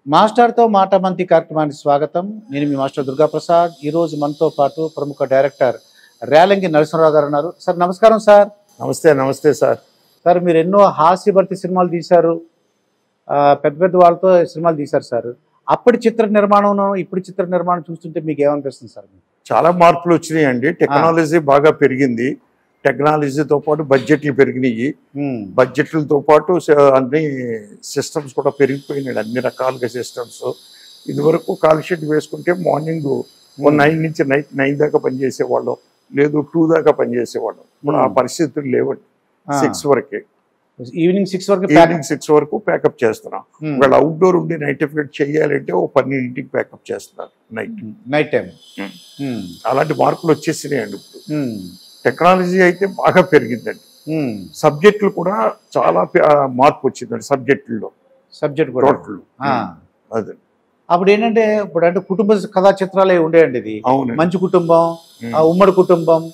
మాస్టర్తో మాట మంతి కార్యక్రమానికి స్వాగతం. నేను మీ మాస్టర్ దుర్గాప్రసాద్. ఈరోజు మనతో పాటు ప్రముఖ డైరెక్టర్ రేలంగి నరసింహరావు గారు ఉన్నారు. సార్ నమస్కారం సార్. నమస్తే నమస్తే సార్. సార్ మీరు ఎన్నో హాస్యభర్తి సినిమాలు తీశారు, పెద్ద పెద్ద వాళ్ళతో సినిమాలు తీశారు సార్. అప్పటి చిత్ర నిర్మాణం ఇప్పుడు చిత్ర నిర్మాణం చూస్తుంటే మీకు ఏమనిపిస్తుంది సార్? చాలా మార్పులు వచ్చినాయండి. టెక్నాలజీ బాగా పెరిగింది. టెక్నాలజీతో పాటు బడ్జెట్లు పెరిగినాయి. బడ్జెట్లతో పాటు అన్ని సిస్టమ్స్ కూడా పెరిగిపోయినాయి, అన్ని రకాలుగా సిస్టమ్స్. ఇదివరకు కాల్ షీట్ వేసుకుంటే మార్నింగ్ 9 నుంచి నైట్ 9 దాకా పనిచేసేవాళ్ళం, లేదు 2 దాకా పనిచేసేవాళ్ళం. ఇప్పుడు ఆ పరిస్థితులు లేవండి. 6 వరకే, ఈవినింగ్ 6 వరకు ఈవినింగ్ 6 వరకు ప్యాకప్ చేస్తున్నాం. ఒకవేళ అవుట్డోర్ ఉండి నైట్ ఎఫెక్ట్ చేయాలంటే ఓ 12ంటికి ప్యాకప్ చేస్తున్నారు నైట్ టైం. అలాంటి మార్పులు వచ్చేసినాయండి. ఇప్పుడు టెక్నాలజీ అయితే బాగా పెరిగిందండి. సబ్జెక్టులు కూడా చాలా మార్పు వచ్చిందండి. సబ్జెక్ట్ టోటల్ అదే. అప్పుడు ఏంటంటే అంటే కుటుంబ కథా చిత్రాలే ఉండేయండి. ఇది అవును, మంచి కుటుంబం, ఉమ్మడి కుటుంబం,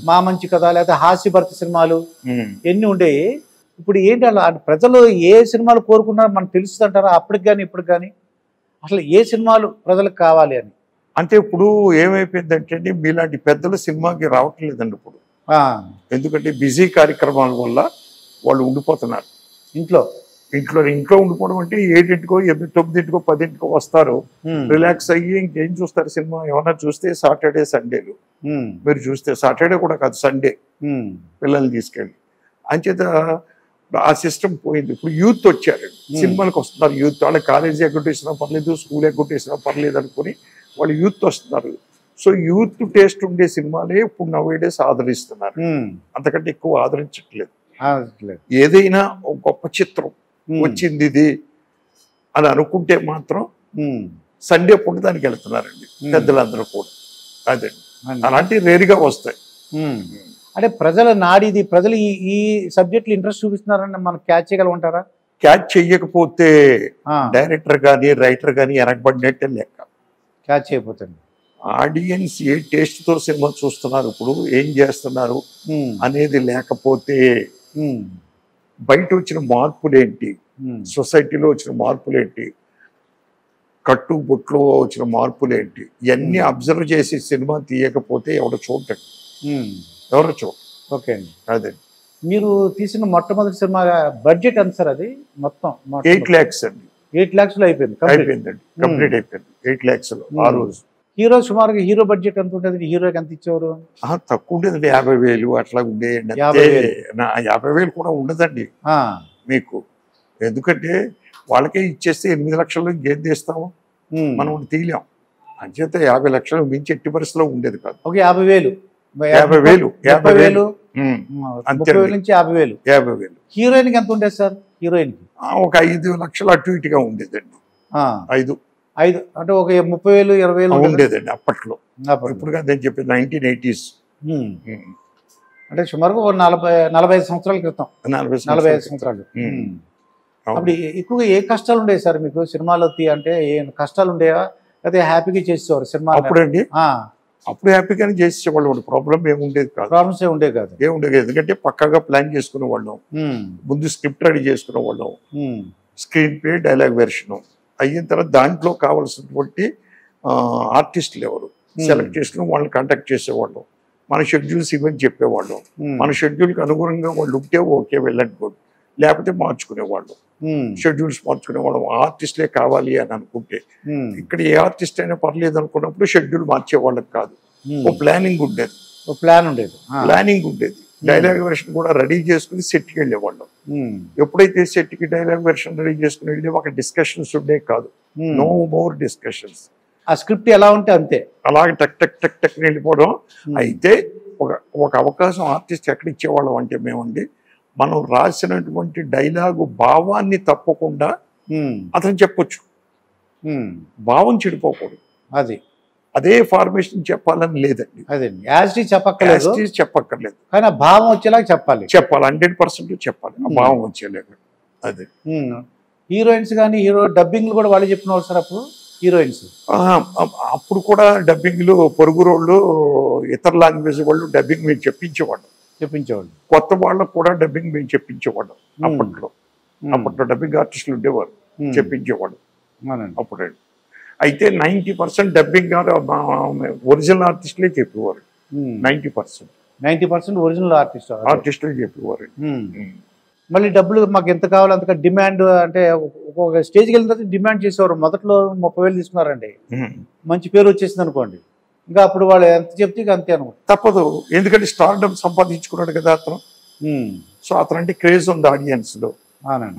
మా మంచి కథ, లేదా హాస్యభర్త సినిమాలు ఎన్ని ఉండేవి. ఇప్పుడు ఏంటి అలా ప్రజలు ఏ సినిమాలు కోరుకున్నారో మనకు తెలుస్తుంటారా? అప్పటికి కానీ ఇప్పటికి కానీ అసలు ఏ సినిమాలు ప్రజలకు కావాలి అని? అంటే ఇప్పుడు ఏమైపోయిందంటే అండి, మీలాంటి పెద్దలు సినిమాకి రావట్లేదండి ఇప్పుడు. ఎందుకంటే బిజీ కార్యక్రమాల వల్ల వాళ్ళు ఉండిపోతున్నారు ఇంట్లో. ఉండిపోవడం అంటే 7ంటికో 9ంటికో 10ంటికో వస్తారు, రిలాక్స్ అయ్యి ఇంకేం చూస్తారు సినిమా? ఏమన్నా చూస్తే సాటర్డే సండేలు. మీరు చూస్తే సాటర్డే కూడా కాదు, సండే పిల్లల్ని తీసుకెళ్ళి. అంచేత ఆ సిస్టమ్ పోయింది. ఇప్పుడు యూత్ వచ్చారండి, సినిమాలకు వస్తున్నారు. యూత్ వాళ్ళ కాలేజీ ఎగ్గొట్టేసినా పర్లేదు, స్కూల్ ఎగ్గొట్టేసినా పర్లేదు అనుకుని వాళ్ళు యూత్ వస్తున్నారు. సో యూత్ టేస్ట్ ఉండే సినిమాలే ఇప్పుడు నౌడేస్ ఆదరిస్తున్నారు, అంతకంటే ఎక్కువ ఆదరించట్లేదు. ఏదైనా ఒక గొప్ప చిత్రం వచ్చింది ఇది అని అనుకుంటే మాత్రం సండే పూట దానికి వెళ్తున్నారండి పెద్దలందరూ కూడా. అదే అలాంటివి రేరుగా వస్తాయి. అంటే ప్రజల నాడిది, ప్రజలు ఈ సబ్జెక్టులు ఇంట్రెస్ట్ చూపిస్తున్నారని మనం క్యాచ్ చేయగలమంటారా? క్యాచ్ చెయ్యకపోతే డైరెక్టర్ కానీ రైటర్ కానీ వెనకబడినట్టే లెక్క. క్యాచ్ చేయకపోతుంది. ఆడియన్స్ ఏ టేస్ట్ తో సినిమా చూస్తున్నారు, ఇప్పుడు ఏం చేస్తున్నారు అనేది లేకపోతే బయట వచ్చిన మార్పులేంటి, సొసైటీలో వచ్చిన మార్పులేంటి, కట్టు బొట్లో వచ్చిన మార్పులేంటి, ఇవన్నీ అబ్జర్వ్ చేసి సినిమా తీయకపోతే ఎవడో చూడండి, ఎవరో చూడండి. ఓకే అండి. అదే మీరు తీసిన మొట్టమొదటి సినిమా బడ్జెట్ ఎంత సార్? అది మొత్తం 8 lakhs అండి. 8 lakhs లో అయిపోయిందండి, కంప్లీట్ అయిపోయింది 8 lakhs లో ఆ రోజు. హీరో సుమారుగా హీరో బడ్జెట్ ఎంత ఉంటుంది? హీరోకి ఎంత ఇచ్చేవారు? తక్కువ ఉండేదండి, 50,000 అట్లా ఉండేయండి. 50,000 కూడా ఉండదండి మీకు. ఎందుకంటే వాళ్ళకే ఇచ్చేస్తే 8 లక్షలు ఇంకేం తీస్తాము, మనం తీయలేం. అంచేత 50 లక్షలు మించి ఎట్టి పరిస్థితిలో ఉండేది కాదు. ఓకే, 50,000 నుంచి 50,000. హీరోయిన్ కి ఎంత ఉండేది సార్? హీరోయిన్ కి ఒక 5 లక్షలు అటు ఇటుగా ఉండేదండి. 5 అంటే ఒక 30,000 20,000 ఉండేదండి అప్పట్లో. ఇప్పుడు కాదని చెప్పి 1980s, అంటే సుమారుగా 45 సంవత్సరాల క్రితం. 45 సంవత్సరాలు. అప్పుడు ఎక్కువగా ఏ కష్టాలు ఉండేవి సార్ మీకు సినిమాలో? అంటే ఏ కష్టాలు ఉండేవా, అయితే హ్యాపీగా చేసేవారు సినిమా? అప్పుడండి అప్పుడు హ్యాపీగానే చేసేవాళ్ళు, ప్రాబ్లం ఏముండేది కాదు. ప్రాబ్లమ్స్ ఏముండేది కాదు. ఎందుకంటే పక్కాగా ప్లాన్ చేసుకునే వాళ్ళం, ముందు స్క్రిప్ట్ రెడీ చేసుకునే వాళ్ళం, స్క్రీన్ ప్లే డైలాగ్ వెర్షన్ అయిన తర్వాత దాంట్లో కావాల్సినటువంటి ఆర్టిస్టులు ఎవరు సెలెక్ట్ చేసుకుని వాళ్ళని కాంటాక్ట్ చేసేవాళ్ళం. మన షెడ్యూల్స్ ఇవన్నీ చెప్పేవాళ్ళం. మన షెడ్యూల్కి అనుగుణంగా వాళ్ళు ఉంటే ఓకే వెళ్ళండి, లేకపోతే మార్చుకునేవాళ్ళం. షెడ్యూల్స్ మార్చుకునేవాళ్ళం. ఆర్టిస్టులే కావాలి అని అనుకుంటే, ఇక్కడ ఏ ఆర్టిస్ట్ అయినా పర్లేదు అనుకున్నప్పుడు షెడ్యూల్ మార్చేవాళ్ళకి కాదు, ఓ ప్లానింగ్ ఉండేది. ప్లానింగ్ ఉండేది. డైలాగ్ వెర్షన్ కూడా రెడీ చేసుకుని సెట్కి వెళ్ళేవాళ్ళం. ఎప్పుడైతే సెట్కి డైలాగ్ వెర్షన్ రెడీ చేసుకుని వెళ్ళి ఒక డిస్కషన్స్ ఉండే కాదు, నో మోర్ డిస్కషన్స్. ఆ స్క్రిప్ట్ ఎలా ఉంటే అంతే, అలాగే టక్ టక్ టక్ టక్ వెళ్ళిపోవడం. అయితే ఒక అవకాశం ఆర్టిస్ట్ ఎక్కడ ఇచ్చేవాళ్ళం అంటే మేమండి, మనం రాసినటువంటి డైలాగు భావాన్ని తప్పకుండా అతను చెప్పొచ్చు, భావం చెడిపోకూడదు. అదే ఫార్మేషన్ చెప్పాలని లేదండి. చెప్పక్కర్లేదు, కానీ భావం వచ్చేలాగా చెప్పాలి. 100% చెప్పాలి, ఆ భావం వచ్చేలాగా. అదే హీరోయిన్స్ కానీ డబ్బింగ్లు కూడా వాళ్ళు చెప్పిన వాళ్ళు సార్ అప్పుడు హీరోయిన్స్? అప్పుడు కూడా డబ్బింగ్లు పొరుగు రోళ్ళు, ఇతర లాంగ్వేజ్ వాళ్ళు డబ్బింగ్ మేము చెప్పించేవాళ్ళు. కొత్త వాళ్ళకు కూడా డబ్బింగ్ మేము చెప్పించేవాళ్ళం. అప్పట్లో డబ్బింగ్ ఆర్టిస్టులు ఉండేవారు, చెప్పించేవాడు. అప్పుడండి. అయితే 90% డబ్బింగ్ ఒరిజినల్ ఆర్టిస్టులే చెప్పేవారు. 90% ఒరిజినల్ ఆర్టిస్టులు చెప్పేవారు. మళ్ళీ డబ్బులు మాకు ఎంత కావాలి అంతగా డిమాండ్, అంటే ఒక స్టేజ్కి వెళ్ళిన తర్వాత డిమాండ్ చేసేవారు. మొదట్లో 30,000 తీసుకున్నారండి, మంచి పేరు వచ్చేసింది అనుకోండి, ఇంకా అప్పుడు వాళ్ళు ఎంత చెప్తే ఇక అంతే అనుకో. తప్పదు, ఎందుకంటే స్టార్డమ్ సంపాదించుకున్నాడు కదా అతను. సో అతను అంటే క్రేజ్ ఉంది ఆడియన్స్ లో.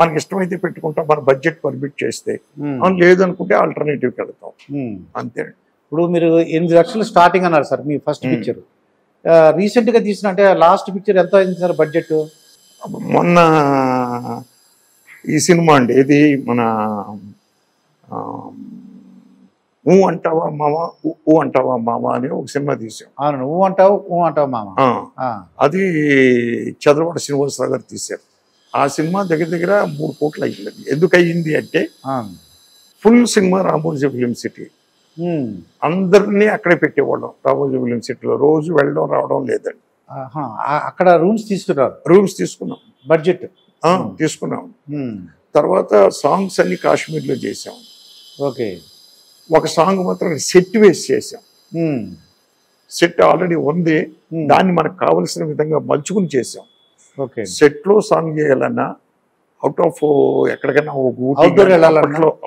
మనకి ఇష్టమైతే పెట్టుకుంటాం, మన బడ్జెట్ పర్మిట్ చేస్తే. లేదనుకుంటే ఆల్టర్నేటివ్కి వెళ్తాం, అంతే. ఇప్పుడు మీరు 8 లక్షలు స్టార్టింగ్ అన్నారు సార్ మీ ఫస్ట్ పిక్చర్. రీసెంట్ గా తీసిన అంటే లాస్ట్ పిక్చర్ ఎంత అయింది సార్ బడ్జెట్? మొన్న ఈ సినిమా అండి, ఇది మన ఊ అంటావా మామ, ఊ అంటావా మామ అని ఒక సినిమా తీసాం. అవును, ఊ అంటావా మామ. అది చంద్రబాబు శ్రీనివాసరావు గారు తీశారు. ఆ సినిమా దగ్గర దగ్గర 3 కోట్లు అయ్యింది. ఎందుకు అయ్యింది అంటే full cinema Ramoji film city, అందరినీ అక్కడే పెట్టేవాళ్ళం. రామోజీ ఫిలిం సిటీలో రోజు వెళ్ళడం రావడం లేదండి. అక్కడ రూమ్స్ తీసుకున్నాం, బడ్జెట్ తీసుకున్నాం. తర్వాత సాంగ్స్ అన్ని కాశ్మీర్లో చేసాం. ఓకే. ఒక సాంగ్ మాత్రం సెట్ వేసి చేసాం. సెట్ ఆల్రెడీ ఉంది, దాన్ని మనకు కావలసిన విధంగా మలుచుకుని చేసాం. సెట్ లో సాంగ్ చేయాలన్నా, అవుట్ ఆఫ్ ఎక్కడికైనా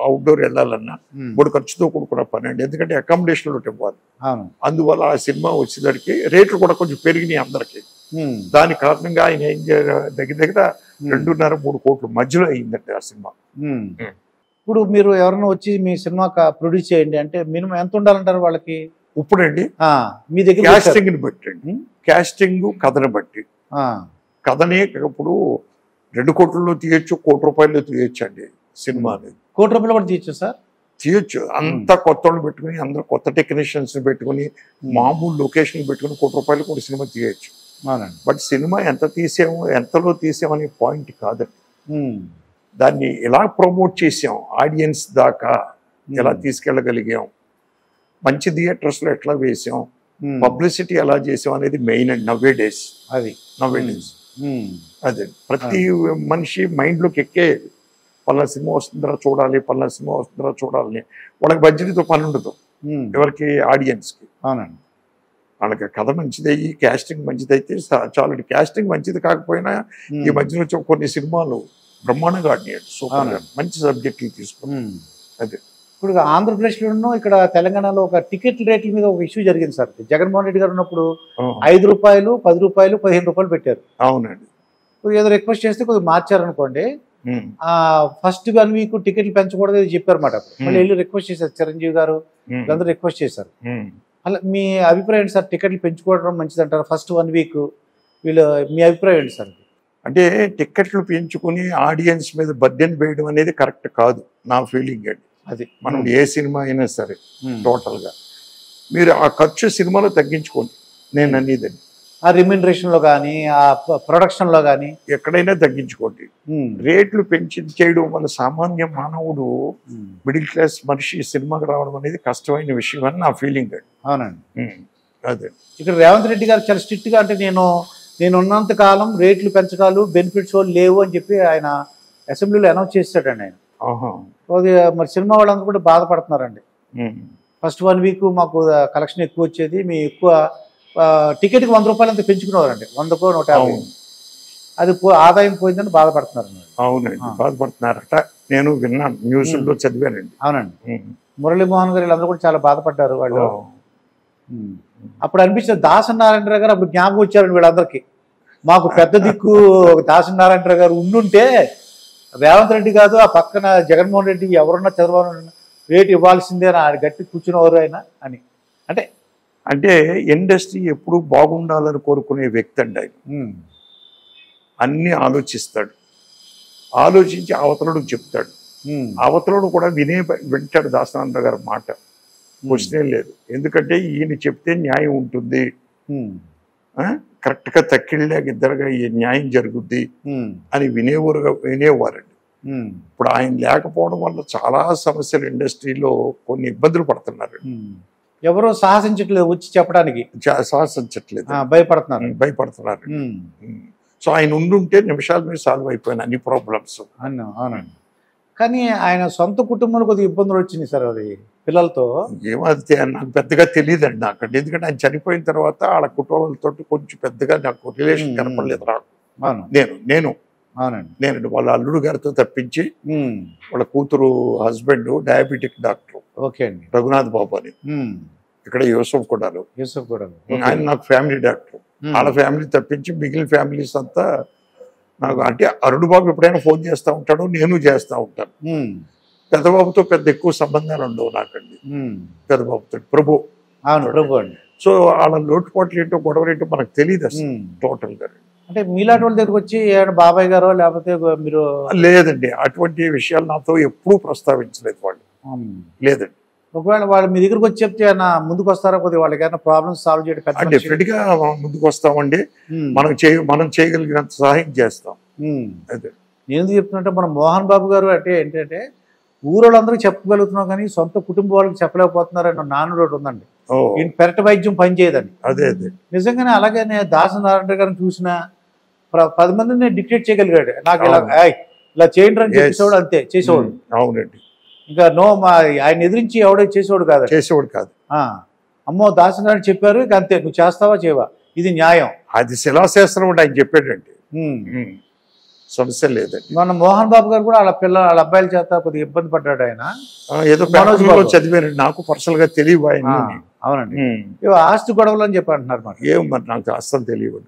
అవుట్డోర్ వెళ్ళాలన్నా 3 ఖర్చుతో కూడుకున్న పని అండి. ఎందుకంటే అకామిడేషన్ లో ఇవ్వాలి. అందువల్ల ఆ సినిమా వచ్చేసరికి రేట్లు కూడా కొంచెం పెరిగినాయి అందరికి. దాని కారణంగా ఆయన ఏం దగ్గర దగ్గర 2.5-3 కోట్ల మధ్యలో అయిందండి ఆ సినిమా. ఇప్పుడు మీరు ఎవరైనా వచ్చి మీ సినిమా ప్రొడ్యూస్ చేయండి అంటే మినిమం ఎంత ఉండాలంటారు వాళ్ళకి? ఇప్పుడండి మీ దగ్గర క్యాస్టింగ్ ని బట్టి అండి, క్యాస్టింగ్ కథను బట్టి. కథనే ఇప్పుడు 2 కోట్లలో తీయొచ్చు, 1 కోటి రూపాయల్లో తీయొచ్చు అండి సినిమా అనేది. 1 కోటి రూపాయలు కూడా తీయచ్చు సార్? తీయొచ్చు. అంత కొత్త వాళ్ళు పెట్టుకుని, అందరూ కొత్త టెక్నీషియన్స్ పెట్టుకుని, మామూలు లొకేషన్ పెట్టుకుని 1 కోటి రూపాయలు కూడా సినిమా తీయొచ్చు. బట్ సినిమా ఎంత తీసాము, ఎంతలో తీసామనే పాయింట్ కాదండి. దాన్ని ఎలా ప్రమోట్ చేసాం, ఆడియన్స్ దాకా ఎలా తీసుకెళ్ళగలిగాం, మంచి థియేటర్స్లో ఎట్లా వేసాం, పబ్లిసిటీ ఎలా చేసాం అనేది మెయిన్ అండి. నవ్వే డేస్ అదే ప్రతి మనిషి మైండ్లోకి ఎక్కే పలానా సినిమా వస్తుందా చూడాలి, పలానా సినిమా వస్తుందా చూడాలని. వాళ్ళకి బడ్జెట్తో పని ఉండదు, ఎవరికి ఆడియన్స్కి. అవునండి. వాళ్ళకి కథ మంచిదయ్యి, క్యాస్టింగ్ మంచిదైతే చాలు. క్యాస్టింగ్ మంచిది కాకపోయినా ఈ మధ్యలో వచ్చే కొన్ని సినిమాలు బ్రహ్మాండంగా ఆడినాడు, సూపర్గా మంచి సబ్జెక్టులు తీసుకున్నాం. అదే ఇప్పుడు ఆంధ్రప్రదేశ్లోనూ ఇక్కడ తెలంగాణలో ఒక టికెట్ రేట్ల మీద ఒక ఇష్యూ జరిగింది సార్. జగన్మోహన్ రెడ్డి గారు ఉన్నప్పుడు 5 రూపాయలు, 10 రూపాయలు, 15 రూపాయలు పెట్టారు. అవునండి. ఏదో రిక్వెస్ట్ చేస్తే కొద్దిగా మార్చారనుకోండి, ఫస్ట్ 1 వీక్ టికెట్లు పెంచకూడదు ఇది చెప్పారు మాట. మళ్ళీ వెళ్ళి రిక్వెస్ట్ చేశారు, చిరంజీవి గారు అందరూ రిక్వెస్ట్ చేశారు. అలా మీ అభిప్రాయం ఏంటి సార్? టికెట్లు పెంచుకోవడం మంచిది అంటారు ఫస్ట్ 1 వీక్? వీళ్ళు మీ అభిప్రాయం ఏంటి సార్? అంటే టికెట్లు పెంచుకుని ఆడియన్స్ మీద బర్డెన్ వేయడం అనేది కరెక్ట్ కాదు నా ఫీలింగ్ అండి. అది మనం ఏ సినిమా అయినా సరే టోటల్గా మీరు ఆ ఖర్చు సినిమాలో తగ్గించుకోండి, నేను అనేదండి. ఆ రిమ్యూనరేషన్లో కానీ, ఆ ప్రొడక్షన్లో కానీ ఎక్కడైనా తగ్గించుకోండి. రేట్లు పెంచి చేయడం వల్ల సామాన్య మానవుడు, మిడిల్ క్లాస్ మనిషి సినిమాకి రావడం అనేది కష్టమైన విషయం అని నా ఫీలింగ్ అండి. అవునండి. అదే ఇక్కడ రేవంత్ రెడ్డి గారు చాలా స్ట్రిక్ట్గా, అంటే నేను ఉన్నంత కాలం రేట్లు పెంచడాలు, బెనిఫిట్స్ లేవు అని చెప్పి ఆయన అసెంబ్లీలో అనౌన్స్ చేస్తాడండి ఆయన. మరి సినిమా వాళ్ళందరూ కూడా బాధపడుతున్నారండి. ఫస్ట్ 1 వీక్ మాకు కలెక్షన్ ఎక్కువ వచ్చేది, మీ ఎక్కువ టికెట్కి 100 రూపాయలు అంతా పెంచుకునేవారండి, 100కో 150. అది ఆదాయం పోయిందని బాధపడుతున్నారు. అవునండి, బాధపడుతున్నారట. నేను విన్నాను, న్యూస్లో చదివానండి. అవునండి. మురళీమోహన్ గారు వీళ్ళందరూ కూడా చాలా బాధపడ్డారు వాళ్ళు. అప్పుడు అనిపించింది దాసరి నారాయణరావు గారు అప్పుడు జ్ఞాపకం వచ్చారండి వీళ్ళందరికీ. మాకు పెద్ద దిక్కు దాసరి నారాయణరావు గారు ఉండుంటే రేవంత్ రెడ్డి కాదు, ఆ పక్కన జగన్మోహన్ రెడ్డి ఎవరున్నా చంద్రబాబు రేటు ఇవ్వాల్సిందే అని గట్టి కూర్చునేవారు ఆయన అని. అంటే ఇండస్ట్రీ ఎప్పుడు బాగుండాలని కోరుకునే వ్యక్తి అండి ఆయన. అన్నీ ఆలోచిస్తాడు, ఆలోచించి అవతలడు చెప్తాడు, అవతలడు కూడా వింటాడు దాసనారాయణ గారి మాట. క్వశ్చన్ లేదు, ఎందుకంటే ఈయన చెప్తే న్యాయం ఉంటుంది, కరెక్ట్గా తక్కిళ్ళగా ఇద్దరుగా ఈ న్యాయం జరుగుద్ది అని వినేవారండి. ఇప్పుడు ఆయన లేకపోవడం వల్ల చాలా సమస్యలు ఇండస్ట్రీలో కొన్ని ఇబ్బందులు పడుతున్నారు. ఎవరో సాహసించట్లేదు వచ్చి చెప్పడానికి, సాహసించట్లేదు, భయపడుతున్నారు. సో ఆయన ఉండుంటే నిమిషాల మీద సాల్వ్ అయిపోయిన అన్ని ప్రాబ్లమ్స్. అవునండి. కానీ ఆయన సొంత కుటుంబంలో కొద్దిగా ఇబ్బందులు వచ్చినాయి సార్ అది పిల్లలతో. ఏమో అది నాకు పెద్దగా తెలియదండి నాకు, ఎందుకంటే ఆయన చనిపోయిన తర్వాత వాళ్ళ కుటుంబాలతో కొంచెం పెద్దగా నాకు రిలేషన్ కనపడలేదు నాకు. అవునండి నేను వాళ్ళ అల్లుడు గారితో తప్పించి వాళ్ళ కూతురు హస్బెండ్ డయాబెటిక్ డాక్టర్. ఓకే అండి. రఘునాథ్ బాబు అని ఇక్కడ యూసఫ్ కూడా ఆయన నాకు ఫ్యామిలీ డాక్టర్. వాళ్ళ ఫ్యామిలీ తప్పించి మిగిలిన ఫ్యామిలీస్ అంతా నాకు అంటే అరుణ్ బాబు ఎప్పుడైనా ఫోన్ చేస్తూ ఉంటాడు, నేను చేస్తూ ఉంటాను. పెద్దబాబుతో పెద్ద ఎక్కువ సంబంధాలు ఉండవు నాకండి. పెద్దబాబుతో ప్రభు అండి. సో వాళ్ళ లోటుపాట్లు ఏంటో గొడవలు ఏంటో మనకు తెలియదు అసలు టోటల్ గా. అంటే మీలాంటి వాళ్ళ దగ్గరకు వచ్చి బాబాయ్ గారో లేకపోతే మీరు? లేదండి, అటువంటి విషయాలు నాతో ఎప్పుడూ ప్రస్తావించలేదు వాళ్ళు. లేదండి. ఒకవేళ వాళ్ళు మీ దగ్గరకు వచ్చి చెప్తే ముందుకు వస్తారా? కొద్దిగా వాళ్ళకి ఏమైనా ప్రాబ్లమ్స్ సాల్వ్ చేయడం? డెఫినెట్ గా ముందుకు వస్తామండి. మనం చేయగలిగినంత సహాయం చేస్తాం. అదే నేను ఎందుకు చెప్తున్నట్టే మన మోహన్ బాబు గారు అంటే ఏంటంటే ఊరోళ్ళందరూ చెప్పగలుగుతున్నాం కానీ సొంత కుటుంబ వాళ్ళకి చెప్పలేకపోతున్నారని నానుడు ఒకటి ఉందండి. ఈయన పెరట వైద్యం పనిచేయదని. అదే నిజంగానే అలాగే దాసనారాయణ గారిని చూసిన 10 మందిని నేను డిక్టేట్ చేయగలిగాడు. నాకు ఇలా చేయండి అని చెప్పేవాడు, అంతే చేసేవాడు. అవునండి. ఇంకా ఆయన ఎదిరించి ఎవడో చేసేవాడు కాదు. అమ్మో దాసనారాయణ చెప్పారు ఇక అంతే, నువ్వు చేస్తావా చేయవా, ఇది న్యాయం. అది శిలాశాస్త్రం అంటే ఆయన చెప్పాడండి, సమస్య లేదండి. మన మోహన్ బాబు గారు కూడా వాళ్ళ అబ్బాయిల చేత కొద్దిగా ఇబ్బంది పడ్డాడు ఆయన. ఏదో చదివానండి, నాకు పర్సనల్ గా తెలియదు ఆయన. అవునండి. ఆస్తి గొడవలు అని చెప్పి అంటున్నారు మరి. ఏం మరి నాకు అస్సలు తెలియదు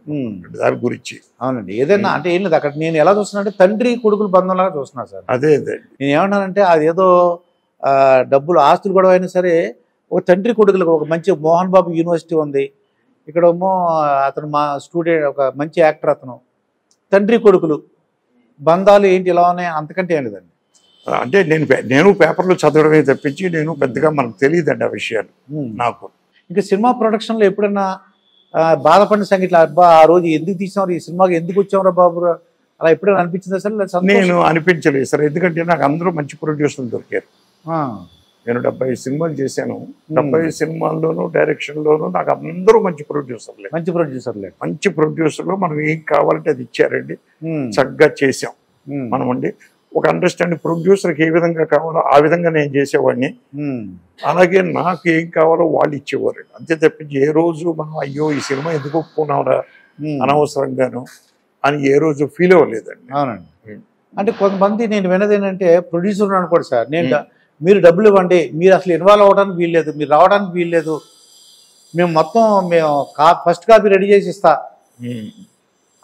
దాని గురించి. అవునండి. ఏదైనా అంటే ఏం లేదు, అక్కడ నేను ఎలా చూస్తున్నా అంటే తండ్రి కొడుకులు బంధంలాగా చూస్తున్నా సార్. అదే నేను ఏమన్నానంటే అదేదో డబ్బులు ఆస్తులు గొడవ అయినా సరే ఒక తండ్రి కొడుకులకు ఒక మంచి మోహన్ బాబు యూనివర్సిటీ ఉంది, ఇక్కడేమో అతను మా స్టూడెంట్ ఒక మంచి యాక్టర్, అతను తండ్రి కొడుకులు బంధాలు ఏంటి ఇలా ఉన్నాయి, అంతకంటే ఏం లేదండి. అంటే నేను పేపర్లో చదవడమే తప్పించి నేను పెద్దగా మనకు తెలియదండి ఆ విషయాలు నాకు. ఇంకా సినిమా ప్రొడక్షన్లో ఎప్పుడైనా బాధపడిన సంగీతం, అబ్బా ఆ రోజు ఎందుకు తీసాం, ఈ సినిమాకి ఎందుకు వచ్చాం రా బాబు, అలా ఎప్పుడైనా అనిపించిందా సార్? నేను అనిపించలేదు సార్, ఎందుకంటే నాకు అందరూ మంచి ప్రొడ్యూసర్లు దొరికారు. నేను 70 సినిమాలు చేశాను. 70 సినిమాల్లోనూ డైరెక్షన్లోనూ నాకు అందరూ మంచి ప్రొడ్యూసర్లే. మంచి ప్రొడ్యూసర్లు మనం ఏం కావాలంటే అది ఇచ్చారండి, చక్కగా చేసాం మనం అండి. ఒక అండర్స్టాండింగ్ ప్రొడ్యూసర్కి ఏ విధంగా కావాలో ఆ విధంగా నేను చేసేవాడిని, అలాగే నాకు ఏం కావాలో వాళ్ళు ఇచ్చేవారండి. అంతే తప్పించి ఏ రోజు మనం అయ్యో ఈ సినిమా ఎందుకు ఒప్పుకున్నావురా అనవసరంగాను అని ఏ రోజు ఫీల్ అవ్వలేదండి. అవునండి. అంటే కొంతమంది నేను విన్నది ఏంటంటే ప్రొడ్యూసర్ అనుకోండి సార్, మీరు డబ్బులు ఇవ్వండి, మీరు అసలు ఇన్వాల్వ్ అవ్వడానికి వీల్లేదు, మీరు రావడానికి వీల్లేదు, మేము ఫస్ట్ కాపీ రెడీ చేసి ఇస్తా,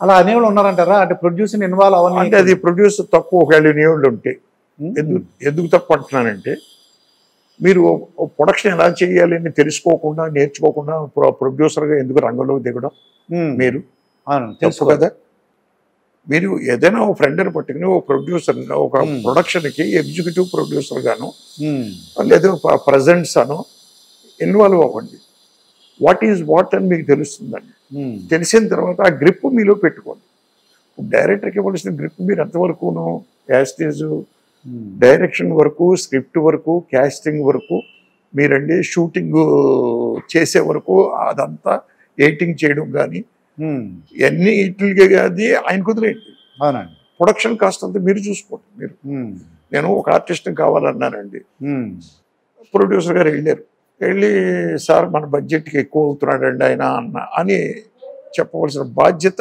అలా అనేవాళ్ళు ఉన్నారంటారా? అంటే ప్రొడ్యూసర్ ఇన్వాల్వ్ అవ్వాలి అంటే అది ప్రొడ్యూసర్ తక్కువ ఒకవేళ అనేవాళ్ళు ఉంటే. ఎందుకు తప్పు అంటున్నానంటే మీరు ప్రొడక్షన్ ఎలా చేయాలి అని తెలుసుకోకుండా నేర్చుకోకుండా ప్రొడ్యూసర్గా ఎందుకు రంగంలోకి దిగడం? మీరు తెలుసు కదా, మీరు ఏదైనా ఒక ఫ్రెండ్ని పట్టుకుని ఒక ప్రొడ్యూసర్ ఒక ప్రొడక్షన్కి ఎగ్జిక్యూటివ్ ప్రొడ్యూసర్ గాను లేదా ప్రజెంట్స్ అను ఇన్వాల్వ్ అవ్వండి. వాట్ ఈజ్ వాట్ అని మీకు తెలుస్తుందండి. తెలిసిన తర్వాత ఆ గ్రిప్ మీలో పెట్టుకోండి. డైరెక్టర్కి ఇవ్వాల్సిన గ్రిప్ మీరు ఎంతవరకును క్యాస్టేజ్ డైరెక్షన్ వరకు, స్క్రిప్ట్ వరకు, క్యాస్టింగ్ వరకు మీరండి, షూటింగ్ చేసే వరకు అదంతా ఎడిటింగ్ చేయడం కానీ ఎన్ని ఇట్లుగా అది ఆయన కుదిరేంటి. ప్రొడక్షన్ కాస్ట్ అంతా మీరు చూసుకోండి. మీరు నేను ఒక ఆర్టిస్ట్ని కావాలన్నానండి, ప్రొడ్యూసర్ గారు వెళ్ళి సార్ మన బడ్జెట్కి ఎక్కువ అవుతున్నాడండి ఆయన అని చెప్పవలసిన బాధ్యత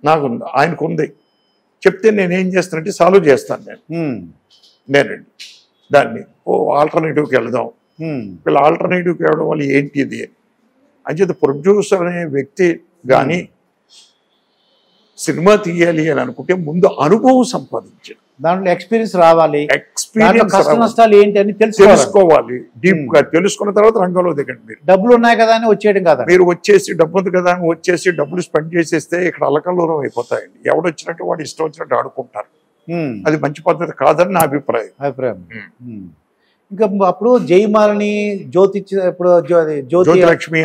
నాకుంది, ఆయనకు ఉంది. చెప్తే నేనేం చేస్తానంటే సాల్వ్ చేస్తాను నేనండి దాన్ని. ఆల్టర్నేటివ్కి వెళదాం, వీళ్ళ ఆల్టర్నేటివ్కి వెళ్ళడం వల్ల ఏంటి ఇది అని. అంచేత ప్రొడ్యూసర్ అనే వ్యక్తి కానీ సినిమా తీయాలి అని అనుకుంటే ముందు అనుభవం సంపాదించాలి, దాంట్లో ఎక్స్పీరియన్స్ రావాలి, నష్టాలు ఏంటి అని తెలుసుకోవాలి. డీప్ గా తెలుసుకున్న తర్వాత రంగంలో దిగండి. మీరు డబ్బులు ఉన్నాయి కదా అని వచ్చేయడం కదా, మీరు వచ్చేసి డబ్బు ఉంది కదా అని వచ్చేసి డబ్బులు స్పెండ్ చేసేస్తే ఇక్కడ అలకల్లోరం అయిపోతాయండి. ఎవడొచ్చినట్టు వాడు ఇష్టం వచ్చినట్టు ఆడుకుంటారు. అది మంచి పద్ధతి కాదని నా అభిప్రాయం. ఇంకా అప్పుడు జయమాలని జ్యోతి, ఇప్పుడు జ్యోతిలక్ష్మి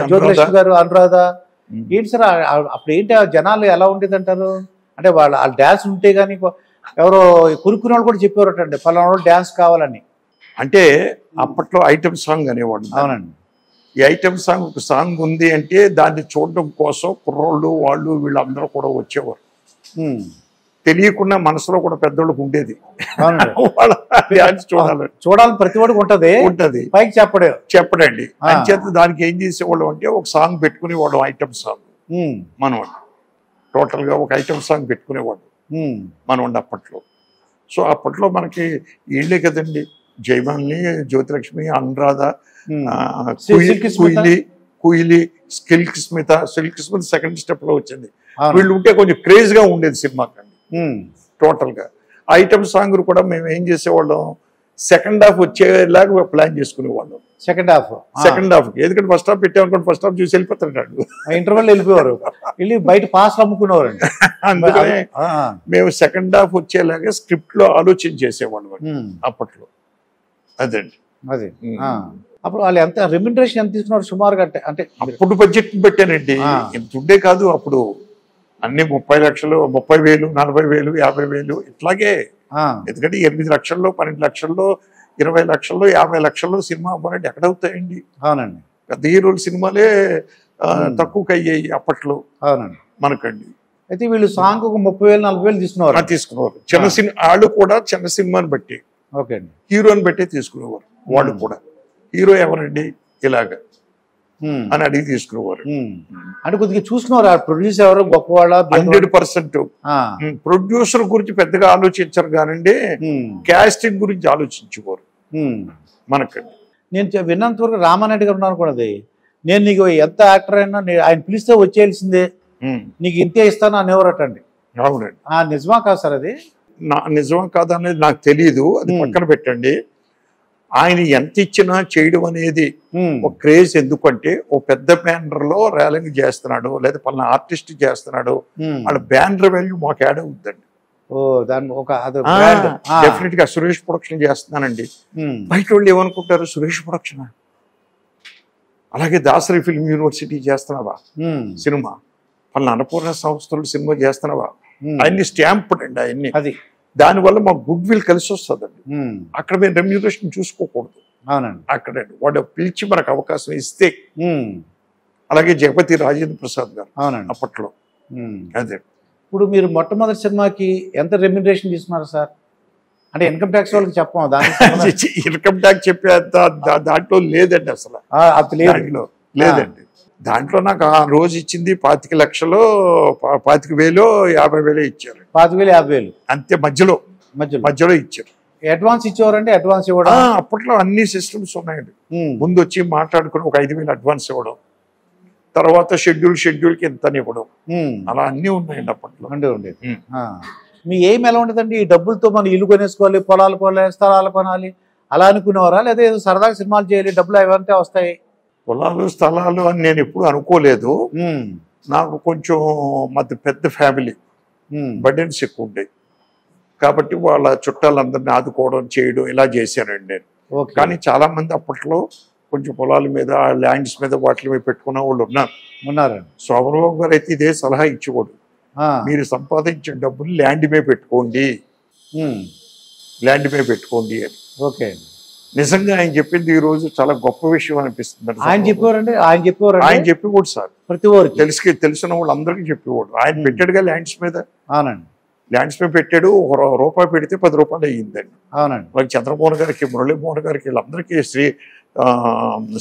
గారు, అనురాధ ఏంటి సార్ అప్పుడు ఏంటి జనాలు ఎలా ఉండేది అంటారు? అంటే వాళ్ళ డాన్స్ ఉంటే గానీ ఎవరో కొనుక్కునే వాళ్ళు కూడా చెప్పేవారటండి పలానా వాళ్ళు డాన్స్ కావాలని. అంటే అప్పట్లో ఐటమ్ సాంగ్ అనేవాడు. అవునండి. ఈ ఐటమ్ సాంగ్ ఒక సాంగ్ ఉంది అంటే దాన్ని చూడడం కోసం కుర్రోళ్ళు వాళ్ళు వీళ్ళందరూ కూడా వచ్చేవారు. తెలియకుండా మనసులో కూడా పెద్దోళ్ళకి ఉండేది. చూడాలి ప్రతి వాడికి ఉంటది పైకి చెప్పడండి. అంచేత దానికి ఏం చేసేవాళ్ళం అంటే ఒక సాంగ్ పెట్టుకునేవాళ్ళం, ఐటమ్ సాంగ్ మనం టోటల్ గా ఒక ఐటమ్ సాంగ్ పెట్టుకునేవాడు మనం అప్పట్లో. సో అప్పట్లో మనకి వీళ్ళే కదండి, జయమాలిని, జ్యోతిలక్ష్మి, అనురాధ, కుయిలి, సిల్క్ స్మిత సెకండ్ స్టెప్ లో వచ్చింది. వీళ్ళు ఉంటే కొంచెం క్రేజ్ గా ఉండేది సినిమా కండి టోటల్ గా. ఐటమ్ సాంగ్ కూడా మేము ఏం చేసేవాళ్ళం, సెకండ్ హాఫ్ వచ్చేలాగా ప్లాన్ చేసుకునేవాళ్ళం. సెకండ్ హాఫ్ ఎందుకంటే ఫస్ట్ హాఫ్ పెట్టామనుకోండి, ఫస్ట్ హాఫ్ చూసి వెళ్ళిపోతాడు, ఇంటర్వెల్ వెళ్ళిపోయారు, వెళ్ళి బయట పాస్ అమ్ముకునేవారు. అందుకనే మేము సెకండ్ హాఫ్ వచ్చేలాగా స్క్రిప్ట్ లో ఆలోచన చేసేవాళ్ళం అప్పట్లో. అదండి అది. అప్పుడు వాళ్ళు ఎంత రెమ్యునరేషన్ ఎంత తీసుకున్నారు సుమారుగా? అంటే అప్పుడు బడ్జెట్ పెట్టానండి, ఇంత ఉండే కాదు అప్పుడు. అన్ని 30 లక్షలు, 30,000, 40,000, 50,000 ఇట్లాగే. ఎందుకంటే 8 లక్షల్లో, 12 లక్షల్లో, 20 లక్షల్లో, 50 లక్షల్లో సినిమా అవ్వాలంటే ఎక్కడవుతాయండి? అవునండి. పెద్ద హీరోల సినిమాలే తక్కువకి అయ్యాయి అప్పట్లో. అవునండి మనకండి. అయితే వీళ్ళు సాంగ్ ఒక 30,000, 40,000 తీసుకునేవారు. చిన్న సినిమా వాళ్ళు కూడా చిన్న సినిమాని బట్టి, హీరోని బట్టి తీసుకునేవారు. వాళ్ళు కూడా హీరో ఎవరండి ఇలాగా అని అడిగి తీసుకునేవారు. అంటే కొద్దిగా చూసుకున్నారు ప్రొడ్యూసర్ ఎవరు గొప్పవాళ్ళ? 100%. ప్రొడ్యూసర్ గురించి పెద్దగా ఆలోచించరు కానండి, క్యాస్టింగ్ గురించి ఆలోచించేవారు మనకండి. నేను విన్నంత వరకు రామానాయుడు గారు ఉన్నారు కూడా, నేను నీకు ఎంత యాక్టర్ అయినా ఆయన పిలిస్తే వచ్చేయాల్సిందే, నీకు ఇంతే ఇస్తాను అనేవారటండి. అవునండి. నిజమా కాదు సార్ అది? నిజమా కాదు అనేది నాకు తెలియదు, అది పక్కన పెట్టండి. ఆయన ఎంత ఇచ్చినా చేయడం అనేది ఒక క్రేజ్. ఎందుకంటే ఓ పెద్ద బ్యానర్ లో ర్యాలింగ్ చేస్తున్నాడు, లేదా పలానా ఆర్టిస్ట్ చేస్తున్నాడు, వాళ్ళ బ్యానర్ వాల్యూ మాకు యాడ్ అవుతుందండి. డెఫినెట్ గా సురేష్ ప్రొడక్షన్ చేస్తున్నానండి, బయట వాళ్ళు ఏమనుకుంటారు, సురేష్ ప్రొడక్షన్. అలాగే దాసరి ఫిల్మ్ యూనివర్సిటీ చేస్తున్నావా సినిమా, పలానా అన్నపూర్ణ సంస్థలు సినిమా చేస్తున్నావా, అన్ని స్టాంప్డ్ అండి అవన్నీ. దానివల్ల మాకు గుడ్ విల్ కలిసి వస్తుందండి. అక్కడ మేము రెమ్యూనరేషన్ చూసుకోకూడదు. అక్కడ వాడు పిలిచి మనకు అవకాశం ఇస్తే. అలాగే జగపతి రాజేంద్ర ప్రసాద్ గారు అప్పట్లో. అదే ఇప్పుడు మీరు మొట్టమొదటి సినిమాకి ఎంత రెమ్యూనరేషన్ తీసుకున్నారు సార్? అంటే ఇన్కమ్ ట్యాక్స్ వాళ్ళకి చెప్పాము, ఇన్కమ్ ట్యాక్స్ చెప్పేంత దాంట్లో లేదండి అసలు. లేదండి దాంట్లో. నాకు ఆ రోజు ఇచ్చింది 25 లక్షలు, 25,000, 50,000 ఇచ్చారు. 25,000, 50,000 అంతే. మధ్యలో ఇచ్చారు. అడ్వాన్స్ ఇచ్చేవారండి? అడ్వాన్స్ ఇవ్వడం అప్పట్లో అన్ని సిస్టమ్స్ ఉన్నాయండి. ముందు వచ్చి మాట్లాడుకుని ఒక 5,000 అడ్వాన్స్ ఇవ్వడం, తర్వాత షెడ్యూల్కి ఎంత ఇవ్వడం, అలా అన్ని ఉన్నాయండి అప్పట్లో. ఉండేది. మీ ఏం ఎలా ఉండదండి? ఈ డబ్బులతో మనం ఇల్లు కొనేసుకోవాలి, పొలాలు కొనాలి, స్థలాలు కొనాలి అలా అనుకునేవారా? లేదా ఏదో సరదాగా సినిమాలు చేయాలి, డబ్బులు అవంతా వస్తాయి? పొలాలు స్థలాలు అని నేను ఎప్పుడు అనుకోలేదు. నాకు కొంచెం మాది పెద్ద ఫ్యామిలీ, బర్డెన్స్ ఎక్కువ ఉండేవి కాబట్టి వాళ్ళ చుట్టాలందరినీ ఆదుకోవడం, చేయడం ఇలా చేశానండి నేను. కానీ చాలా మంది అప్పట్లో కొంచెం పొలాల మీద, ల్యాండ్స్ మీద, వాటి మీద పెట్టుకున్న వాళ్ళు ఉన్నారు. శోభనబాబు గారు అయితే ఇదే సలహా ఇచ్చేవాడు, మీరు సంపాదించే డబ్బులు ల్యాండ్ మీద పెట్టుకోండి అని. ఓకే. నిజంగా ఆయన చెప్పింది ఈ రోజు చాలా గొప్ప విషయం అనిపిస్తుంది. ఆయన చెప్పేవాడు సార్, ప్రతి ఒక్కరికి తెలిసిన వాళ్ళు అందరికీ చెప్పేవాడు. ఆయన పెట్టాడుగా ల్యాండ్స్ మీద. అవునండి. ల్యాండ్స్ మీద పెట్టాడు, ₹1 పెడితే 10 రూపాయలు అయ్యిందండి. అవునండి. వాళ్ళకి చంద్రమోహన్ గారికి, మురళీమోహన్ గారికి, వీళ్ళందరికీ,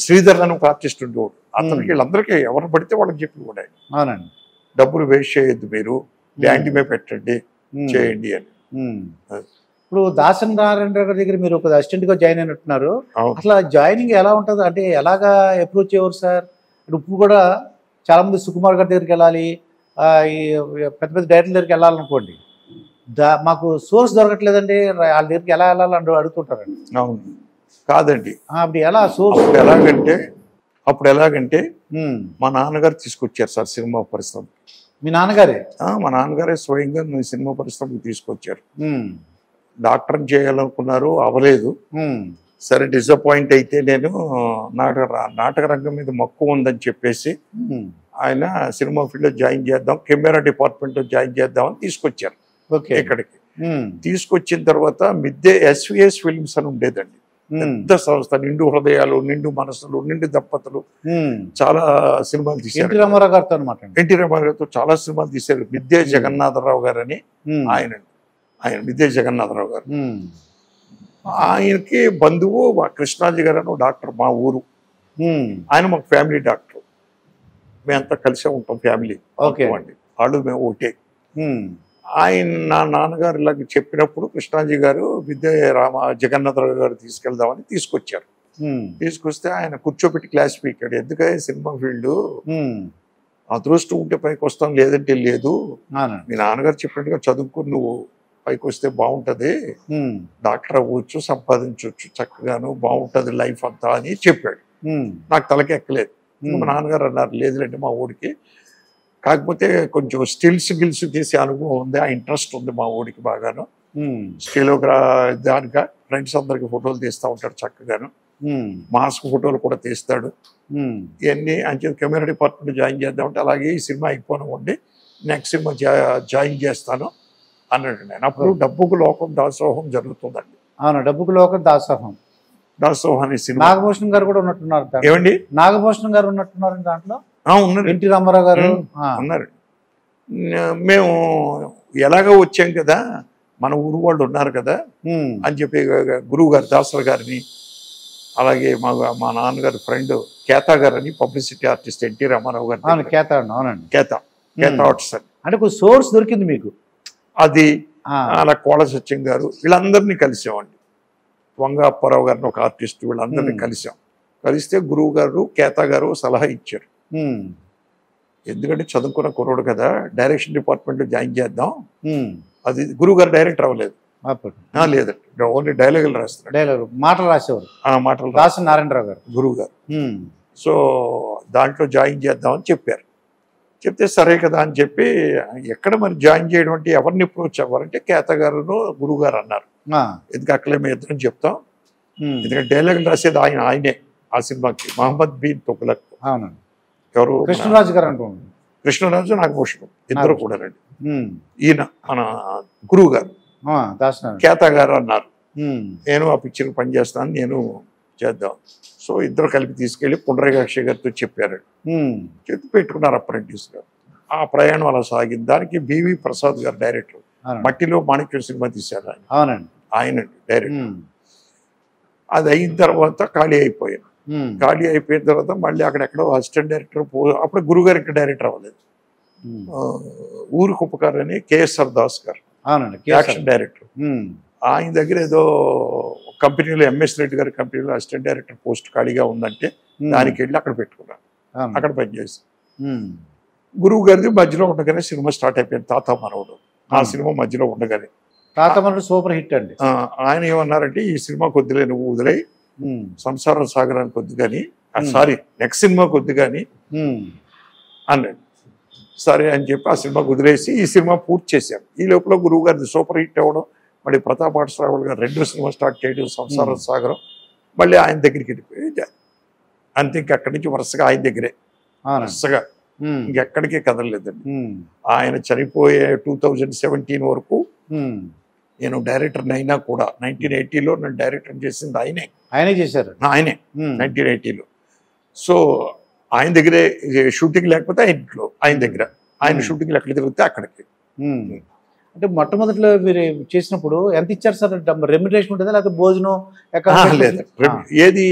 శ్రీధర్ అని ఒక ఆర్టిస్ట్ ఉండేవాడు, అతనికి వీళ్ళందరికీ ఎవరు పడితే వాళ్ళకి చెప్పేవాడు ఆయన. అవునండి. డబ్బులు వేస్ట్ చేయొద్దు, మీరు ల్యాండ్ మీద పెట్టండి, చేయండి అని. ఇప్పుడు దాసరి నారాయణ గారి దగ్గర మీరు ఒక అసిస్టెంట్ గా జాయిన్ అయినట్టున్నారు. అసలు జాయినింగ్ ఎలా ఉంటుంది? అంటే ఎలాగా అప్రోచ్ అయ్యారు సార్? ఇప్పుడు కూడా చాలా మంది సుకుమార్ గారి దగ్గరికి వెళ్ళాలి, ఈ పెద్ద పెద్ద డైరెక్టర్ల దగ్గరికి వెళ్ళాలనుకోండి, మాకు సోర్స్ దొరకట్లేదండి, వాళ్ళ దగ్గరికి ఎలా వెళ్ళాలని అడుగుతుంటారండి. అవును కాదండి. అప్పుడు ఎలా సోర్స్? అప్పుడు ఎలాగంటే మా నాన్నగారు తీసుకొచ్చారు సార్ సినిమా పరిశ్రమ. మీ నాన్నగారే? మా నాన్నగారే స్వయంగా సినిమా పరిశ్రమకు తీసుకొచ్చారు. డాక్టర్ చేయాలనుకున్నారు, అవ్వలేదు. సరే డిసప్పాయింట్ అయితే నేను నాటక రంగం మీద మక్కువ ఉందని చెప్పేసి ఆయన సినిమా ఫీల్డ్ లో జాయిన్ చేద్దాం, కెమెరా డిపార్ట్మెంట్ లో జాయిన్ చేద్దాం అని తీసుకొచ్చారు ఇక్కడికి. తీసుకొచ్చిన తర్వాత మిద్దె SVS ఫిల్మ్స్ అని ఉండేదండి పెద్ద సంస్థ, నిండు హృదయాలు, నిండు మనసులు, నిండు దంపతులు, చాలా సినిమాలు తీశారు. ఎన్టీ రామారావు గారితో అనమాట. ఎన్టీ రామారావు గారితో చాలా సినిమాలు తీశారు. మిద్దె జగన్నాథరావు గారు అని ఆయన మిద్దె జగన్నాథరావు గారు. ఆయనకి బంధువు మా కృష్ణాజీ గారు అని డాక్టర్, మా ఊరు. ఆయన మాకు ఫ్యామిలీ డాక్టర్. మేమంతా కలిసే ఉంటాం ఫ్యామిలీ. అండి వాళ్ళు మేము ఒకటే. ఆయన నా నాన్నగారు ఇలాగ చెప్పినప్పుడు కృష్ణాజీ గారు విద్య జగన్నాథరావు గారు తీసుకెళ్దామని తీసుకొచ్చారు. తీసుకొస్తే ఆయన కూర్చోబెట్టి క్లాస్ పీకాడు. ఎందుకంటే సినిమా ఫీల్డ్ అదృష్టం ఉంటే పైకి వస్తాం, లేదంటే లేదు. మీ నాన్నగారు చెప్పినట్టుగా చదువుకుని నువ్వు పైకి వస్తే బాగుంటది, డాక్టర్ అవ్వచ్చు, సంపాదించవచ్చు చక్కగాను, బాగుంటది లైఫ్ అంతా అని చెప్పాడు. నాకు తలకెక్కలేదు. మా నాన్నగారు అన్నారు, లేదులేండి మా ఊరికి, కాకపోతే కొంచెం స్టిల్స్ గిల్స్ తీసే అనుభవం ఉంది, ఆ ఇంట్రెస్ట్ ఉంది మా ఊరికి బాగాను. దానిక ఫ్రెండ్స్ అందరికి ఫోటోలు తీస్తూ ఉంటాడు చక్కగాను, మాస్క్ ఫోటోలు కూడా తీస్తాడు. ఇవన్నీ అంచే కెమెరా డిపార్ట్మెంట్ జాయిన్ చేద్దామంటే అలాగే ఈ సినిమా అయిపోనివ్వండి, నెక్స్ట్ సినిమా జాయిన్ చేస్తాను అన్నాడు. నేను అప్పుడు డబ్బుకు లోకం దాసోహం జరుగుతుందండి. అవును, డబ్బుకు లోకం దాసోహం. దాసోహం అనే సినిమా. నాగభూషణం గారు కూడా ఉన్నట్టున్నారు. ఏమండి? నాగభూషణం గారు ఉన్నట్టున్నారు దాంట్లో. ఉన్నారు. ఎన్టీ రామారావు గారు ఉన్నారు. మేము ఎలాగో వచ్చాం కదా, మన ఊరు వాళ్ళు ఉన్నారు కదా అని చెప్పి గురువు గారు దాసర్ గారిని, అలాగే మా నాన్నగారి ఫ్రెండ్ కేతా గారు అని పబ్లిసిటీ ఆర్టిస్ట్ ఎన్టీ రామారావు గారు. కేతా ఆర్ట్స్ అని అంటే ఒక సోర్స్ దొరికింది మీకు. అది అలా కోళ్ళ సత్యం గారు, వీళ్ళందరినీ కలిసామండి. వంగ అప్పారావు గారిని ఒక ఆర్టిస్ట్, వీళ్ళందరినీ కలిసాం. కలిస్తే గురువు గారు కేతా గారు సలహా ఇచ్చారు. ఎందుకంటే చదువుకున్న కుర్రోడు కదా, డైరెక్షన్ డిపార్ట్మెంట్లో జాయిన్ చేద్దాం. అది గురువు గారు డైరెక్టర్ అవ్వలేదు, లేదండి, ఓన్లీ డైలాగులు రాస్తారు, మాటలు రాసేవారు. మాటలు రాసిన నారాయణరావు గారు గురువు గారు. సో దాంట్లో జాయిన్ చేద్దామని చెప్పారు. చెప్తే సరే కదా అని చెప్పి, ఎక్కడ మరి జాయిన్ చేయడం అంటే ఎవరిని అప్రోచ్ అవ్వాలంటే కేతా గారు గురువు గారు అన్నారు. ఎందుకు అక్కడే మేము ఇద్దరం చెప్తాం, ఎందుకంటే డైలాగులు రాసేది ఆయనే ఆ సినిమాకి. మహమ్మద్ బిన్ తుగ్లక్, ఎవరు కృష్ణరాజు గారు అంటున్నారు, కృష్ణరాజు నాగభూషణం ఇద్దరు కూడా రండి. ఈయన మన గురువు గారు కేతా గారు అన్నారు, నేను ఆ పిక్చర్ పనిచేస్తాను, నేను చేద్దాం. సో ఇద్దరు కలిపి తీసుకెళ్లి పుండరీకాక్ష గారితో చెప్పారు. చెప్పి పెట్టుకున్నారు అప్రెంటిస్ గా. ఆ ప్రయాణం అలా సాగింది. దానికి బివి ప్రసాద్ గారు డైరెక్టర్. మట్టిలో మాణిక్యం సినిమా తీశారు ఆయన డైరెక్టర్. అది అయిన తర్వాత ఖాళీ అయిపోయాను. ఖాళీ అయిపోయిన తర్వాత మళ్ళీ అక్కడెక్కడో అసిస్టెంట్ డైరెక్టర్ అప్పుడు గురుగారు ఇంకా డైరెక్టర్ అవ్వలేదు. ఊరికి ఉపకారం అని కేఎస్ఆర్ దాస్ గారు యాక్షన్ డైరెక్టర్, ఆయన దగ్గర ఏదో కంపెనీలో ఎంఎస్ రెడ్డి గారి కంపెనీలో అసిస్టెంట్ డైరెక్టర్ పోస్ట్ ఖాళీగా ఉందంటే దానికి వెళ్ళి అక్కడ పెట్టుకున్నాను. అక్కడ పనిచేసి గురువు గారిది మధ్యలో ఉండగానే సినిమా స్టార్ట్ అయిపోయింది, తాత మనవడు. ఆ సినిమా మధ్యలో ఉండగానే తాత మనవడు సూపర్ హిట్ అండి. ఆయన ఏమన్నారంటే, ఈ సినిమా కొద్దిలే నువ్వు వదిలే, సంసారం సాగరానికి కొద్ది కానీ, సారీ నెక్స్ట్ సినిమా కొద్ది కానీ అన్నాడు. సరే అని చెప్పి ఆ సినిమా కుదిరేసి ఈ సినిమా పూర్తి చేశాను. ఈ లోపల గురువు గారిది సూపర్ హిట్ అవ్వడం, మళ్ళీ ప్రతాప్ ఆర్ట్స్రావులు గారు 2 సినిమా స్టార్ట్ చేయడం, సంసారం సాగరం, మళ్ళీ ఆయన దగ్గరికి వెళ్ళిపోయి అంతే. ఇంకక్కడి నుంచి వరుసగా ఆయన దగ్గరే వరుసగా, ఇంకెక్కడికే కదలలేదండి. ఆయన చనిపోయే 2017 వరకు నేను డైరెక్టర్ అయినా కూడా 1980లో నన్ను డైరెక్టర్ చేసింది ఆయనే చేశారు. ఆయనే 1980లో. సో ఆయన దగ్గరే షూటింగ్, లేకపోతే ఇంట్లో ఆయన దగ్గర, ఆయన షూటింగ్లు ఎక్కడ తిరిగితే అక్కడికి. అంటే మొట్టమొదటిలో మీరు చేసినప్పుడు ఎంత ఇచ్చారు సార్? రెమ్యునరేషన్ ఉంటుందా లేకపోతే భోజనం? లేదు, ఏది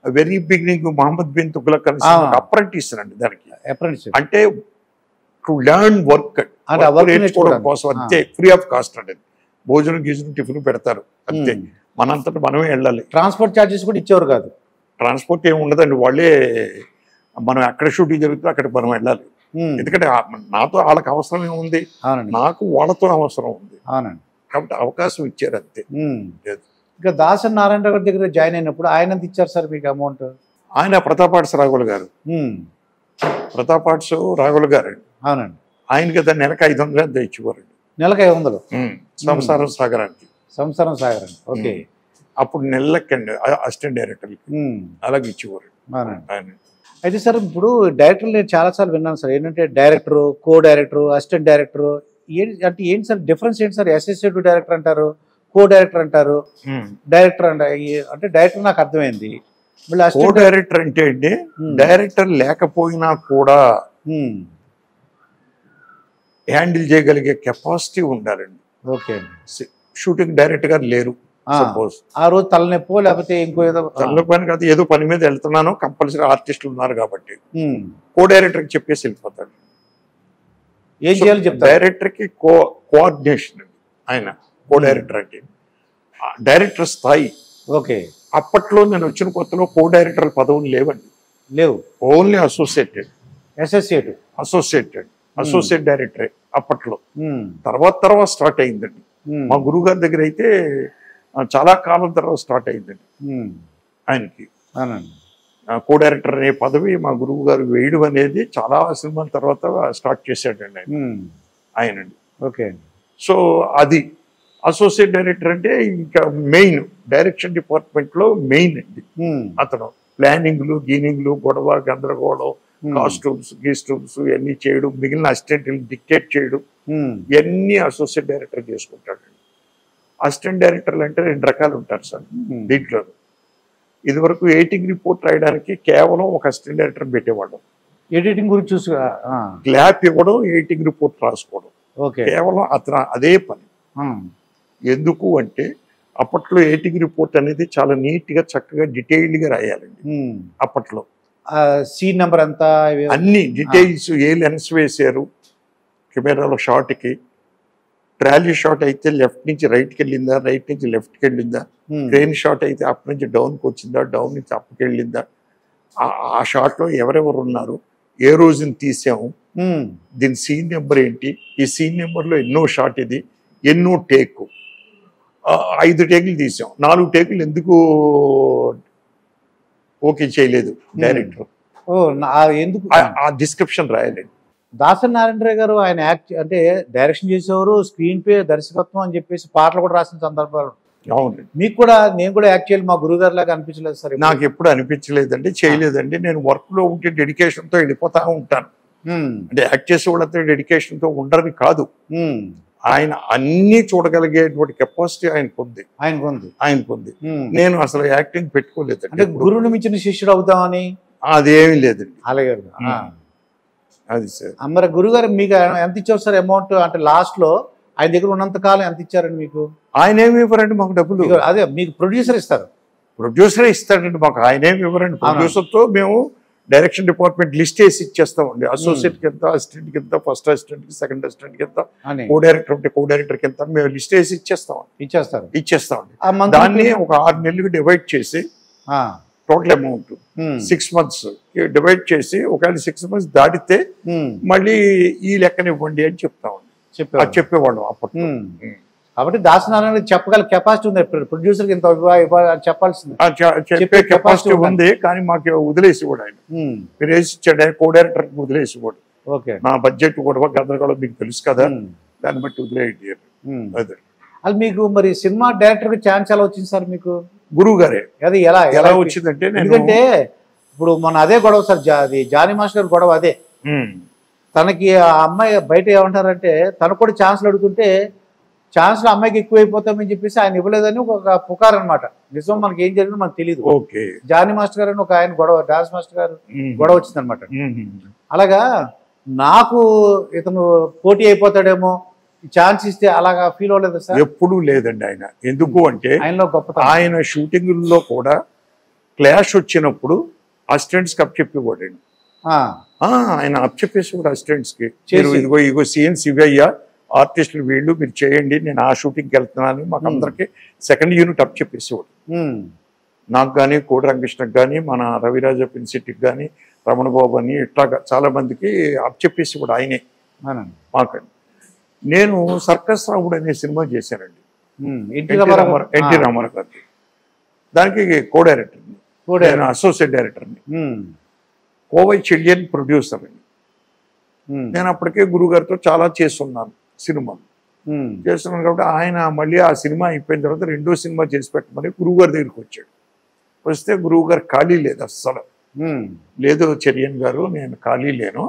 very beginning Muhammad bin Tughlaq apprentice అండి. దానికి అంటే టు లెర్న్ వర్క్ నేర్చుకోవడం కోసం అంతే, ఫ్రీ ఆఫ్ కాస్ట్ అండి. భోజనం గీజనం టిఫిన్ పెడతారు అంతే, మనంతటా మనమే వెళ్ళాలి. ట్రాన్స్పోర్ట్ ఛార్జెస్ కూడా ఇచ్చేవారు కాదు. ట్రాన్స్పోర్ట్ ఏమి ఉండదండి, వాళ్ళే, మనం ఎక్కడ షూటింగ్ జరుగుతుందో అక్కడికి మనం వెళ్ళాలి. ఎందుకంటే నాతో వాళ్ళకి అవసరం ఏముంది, నాకు వాళ్ళతో అవసరం ఉంది కాబట్టి అవకాశం ఇచ్చారు అంతే. ఇంకా దాసరి నారాయణరావు గారి దగ్గర జాయిన్ అయినప్పుడు ఆయన ఎంత ఇచ్చారు సార్ మీకు అమౌంట్? ఆయన ప్రతాప్ ఆర్ట్స్ రాఘుల్ గారు, ప్రతాప్ ఆర్ట్స్ రాఘుల్ గారు అండి. అవునండి. ఆయనకి దాన్ని నెలకు 500 ఎంత ఇచ్చేవారండి. నెలకు 500 సంసారం సాగరానికి. సంసారం సాగరానికి, ఓకే. అప్పుడు నెలలకండి అసిస్టెంట్ డైరెక్టర్కి అలాగే ఇచ్చేవారు ఆయన. అయితే సార్ ఇప్పుడు డైరెక్టర్లు నేను చాలాసార్లు విన్నాను సార్, ఏంటంటే డైరెక్టరు, కో డైరెక్టరు, అసిస్టెంట్ డైరెక్టరు, అంటే ఏంటి సార్ డిఫరెన్స్ ఏంటి సార్? అసిస్టెంట్ డైరెక్టర్ అంటారు, కో డైరెక్టర్ అంటారు, డైరెక్టర్ అంటే డైరెక్టర్ నాకు అర్థమైంది. కో డైరెక్టర్ అంటే అండి డైరెక్టర్ లేకపోయినా కూడా హ్యాండిల్ చేయగలిగే కెపాసిటీ ఉండాలండి. ఓకే, షూటింగ్ డైరెక్టర్ గారు లేరు సపోజ్, ఆ రోజు తలనొప్పో లేకపోతే ఇంకో ఏదో తలనొప్పి అని కాదు, ఏదో పని మీద వెళ్తున్నాను, కంపల్సరీ ఆర్టిస్టులు ఉన్నారు కాబట్టి కో డైరెక్టర్ కి చెప్పేసి వెళ్ళిపోతాడు. ఏం చేయాలి చెప్తారు. డైరెక్టర్ కి కోఆర్డినేషన్ అండి ఆయన కో డైరెక్టర్ అంటే డైరెక్టర్ స్థాయి. ఓకే, అప్పట్లో నేను వచ్చిన కొత్తలో కో డైరెక్టర్ పదవులు లేవండి, లేవు, ఓన్లీ అసోసియేటెడ్ అసోసియేట్ డైరెక్టరే అప్పట్లో. తర్వాత స్టార్ట్ అయిందండి. మా గురువు గారి దగ్గర అయితే చాలా కాలం తర్వాత స్టార్ట్ అయిందండి ఆయనకి కో డైరెక్టర్ అనే పదవి. మా గురువు గారు వేయడం అనేది చాలా సినిమాల తర్వాత స్టార్ట్ చేశాడండి ఆయనండి. ఓకే, సో అది అసోసియేట్ డైరెక్టర్ అంటే ఇంకా మెయిన్ డైరెక్షన్ డిపార్ట్మెంట్ లో మెయిన్ అండి అతను. ప్లానింగ్లు గీనింగ్లు గొడవ గందరగోళం కాస్ట్యూమ్స్ గీస్ట్యూమ్స్ ఇవన్నీ చేయడం, మిగిలిన అసిస్టెంట్లు డిక్టేట్ చేయడం ఇవన్నీ అసోసియేట్ డైరెక్టర్ చేసుకుంటాడు. అసిస్టెంట్ డైరెక్టర్లు అంటే 2 రకాలు ఉంటారు సార్ దీంట్లో. ఇదివరకు ఎడిటింగ్ రిపోర్ట్ రాయడానికి కేవలం ఒక అసిస్టెంట్ డైరెక్టర్ పెట్టేవాళ్ళం. ఎడిటింగ్ గురించి చూసి గ్లాప్ ఇవ్వడం, ఎడిటింగ్ రిపోర్ట్ రాసుకోవడం, కేవలం అతను అదే పని. ఎందుకు అంటే అప్పట్లో ఎడిటింగ్ రిపోర్ట్ అనేది చాలా నీట్ గా చక్కగా డీటెయిల్డ్ గా రాయాలండి. అప్పట్లో సీన్ నెంబర్ అంతా అన్ని డీటెయిల్స్, ఏ లెన్స్ వేసారు కెమెరాలో షాట్ కి, ట్రాలీ షాట్ అయితే లెఫ్ట్ నుంచి రైట్కి వెళ్ళిందా, రైట్ నుంచి లెఫ్ట్కి వెళ్ళిందా, క్రేన్ షాట్ అయితే అప్ నుంచి డౌన్కి వచ్చిందా, డౌన్ నుంచి అప్కి వెళ్ళిందా, ఆ షాట్ లో ఎవరెవరు ఉన్నారు, ఏ రోజుని తీసాము, దీని సీన్ నెంబర్ ఏంటి, ఈ సీన్ నెంబర్ లో ఎన్నో షాట్, ఇది ఎన్నో టేక్, 5 టేకులు తీసాం, 4 టేకులు ఎందుకు ఓకే చేయలేదు డైరెక్టర్, ఎందుకు ఆ డిస్క్రిప్షన్ రాయాలండి. దాసరి నారాయణరావు గారు ఆయన యాక్ట్ అంటే డైరెక్షన్ చేసేవారు, స్క్రీన్ ప్లే, దర్శకత్వం అని చెప్పేసి పాటలు కూడా రాసిన సందర్భాలు. అవునండి, మీకు కూడా నేను కూడా యాక్ట్ చేయాలి మా గురువు గారి లాగా అనిపించలేదు సార్? నాకు ఎప్పుడు అనిపించలేదండి, చేయలేదండి. నేను వర్క్ లో ఉంటే డెడికేషన్ తో వెళ్ళిపోతా ఉంటాను. అంటే యాక్ట్ చేసే వాళ్ళతో డెడికేషన్ తో ఉండరని కాదు, ఆయన అన్ని చూడగలిగేటువంటి కెపాసిటీ ఆయనకు ఉంది. నేను అసలు యాక్టింగ్ పెట్టుకోలేదండి. అంటే గురువుని మించిన శిష్యుడు అవుతామని అదేమీ లేదండి. అలాగే అది సార్. మరి గురుగారు మీకు ఎంత ఇచ్చారు సార్ అమౌంట్? అంటే లాస్ట్ లో ఆయన దగ్గర ఉన్నంత కాలం ఎంత ఇచ్చారండి మీకు? ఆయన ఏమి ఇవ్వరండి మాకు డబ్బులు. అదే మీకు ప్రొడ్యూసర్ ఇస్తారు. ప్రొడ్యూసరే ఇస్తాడండి మాకు, ఆయన ఏమి ఇవ్వరండి. ప్రొడ్యూసర్ తో మేము డైరెక్షన్ డిపార్ట్మెంట్ లిస్ట్ వేసి ఇచ్చేస్తామండి. అసోసియేట్ కి ఎంత, అసిస్టెంట్ కి ఎంత, ఫస్ట్ అసిస్టెంట్ కి, సెకండ్ అసిస్టెంట్ కి ఎంత, కో డైరెక్టర్ ఉంటే కో డైరెక్టర్ కి ఎంత, మేము లిస్ట్ వేసి ఇచ్చేస్తామండి. దాన్ని ఒక 6 నెలలకు డివైడ్ చేసి టోటల్ అమౌంట్ 6 months డివైడ్ చేసి, ఒకవేళ 6 months దాటితే మళ్ళీ ఈ లెక్కన ఇవ్వండి అని చెప్పేవాళ్ళం అప్పట్లో. కాబట్టి దాసనారాయణ చెప్పగల కెపాసిటీ ఉంది, ప్రొడ్యూసర్ ఇంత చెప్పాల్సింది, చెప్పే కెపాసిటీ ఉంది. కానీ మాకు వదిలేసి కూడా ఆయన మీరు వేసి ఇచ్చాడు, ఆయన కో డైరెక్టర్ వదిలేసి కూడా. నా బడ్జెట్ కూడా గందరగోళం మీకు తెలుసు కదా, దాన్ని బట్టి వదిలేయండి. అదే అది మీకు మరి సినిమా డైరెక్టర్ కి ఛాన్స్ ఎలా వచ్చింది సార్ మీకు? గురువు గారే. అది ఎలా వచ్చిందంటే, ఎందుకంటే ఇప్పుడు మన అదే గొడవ సార్, అది జానీ మాస్టర్ గారి గొడవ అదే. తనకి ఆ అమ్మాయి బయట ఏమంటారంటే తనకు కూడా ఛాన్స్లు అడుగుతుంటే ఛాన్స్లు అమ్మాయికి ఎక్కువైపోతామని చెప్పేసి ఆయన ఇవ్వలేదని ఒక పుకార్ అనమాట. నిజం మనకి ఏం జరిగిందో మనకు తెలియదు. జానీ మాస్టర్ గారు అని ఒక ఆయన గొడవ, డాన్స్ మాస్టర్ గారు గొడవ వచ్చింది అనమాట. అలాగా నాకు ఇతను పోటీ అయిపోతాడేమో, ఛాన్స్ ఇస్తే అలాగా ఫీల్ అవ్వలేదు సార్? ఎప్పుడూ లేదండి ఆయన. ఎందుకు అంటే ఆయనలో గొప్ప, ఆయన షూటింగ్లో కూడా క్లాష్ వచ్చినప్పుడు అసిస్టెంట్స్ కి అప్పచెప్పేవాడండి. ఆయన అప్పచెప్పేసేవాడు అసిస్టెంట్స్ కి, ఇగో సీన్స్ ఇవయ్యా, ఆర్టిస్టులు వీళ్ళు, మీరు చేయండి, నేను ఆ షూటింగ్కి వెళ్తున్నాను. మాకు అందరికి సెకండ్ యూనిట్ అప్పచెప్పేసేవాడు. నాకు కానీ, కోడి రంగకృష్ణకి కానీ, మన రవిరాజ పిన్సిట్కి కానీ, రమణబాబు అని, ఇట్లాగా చాలా మందికి అప్పచెప్పేసేవాడు ఆయనే మాకండి. నేను సర్కస్ రాముడు అనే సినిమా చేశానండి, ఎన్టీ రామారావు గారికి. దానికి కో డైరెక్టర్ని, నేను అసోసియేట్ డైరెక్టర్ని, కోవై చెల్లియన్ ప్రొడ్యూసర్ అండి. నేను అప్పటికే గురువుగారితో చాలా చేస్తున్నాను సినిమాలు, చేస్తున్నాను కాబట్టి ఆయన మళ్ళీ ఆ సినిమా అయిపోయిన తర్వాత 2వ సినిమా చేసి పెట్టమని గురువుగారి దగ్గరికి వచ్చాడు. వస్తే గురువుగారు ఖాళీ లేదు అస్సలు. లేదు చెరియన్ గారు, నేను ఖాళీ లేను,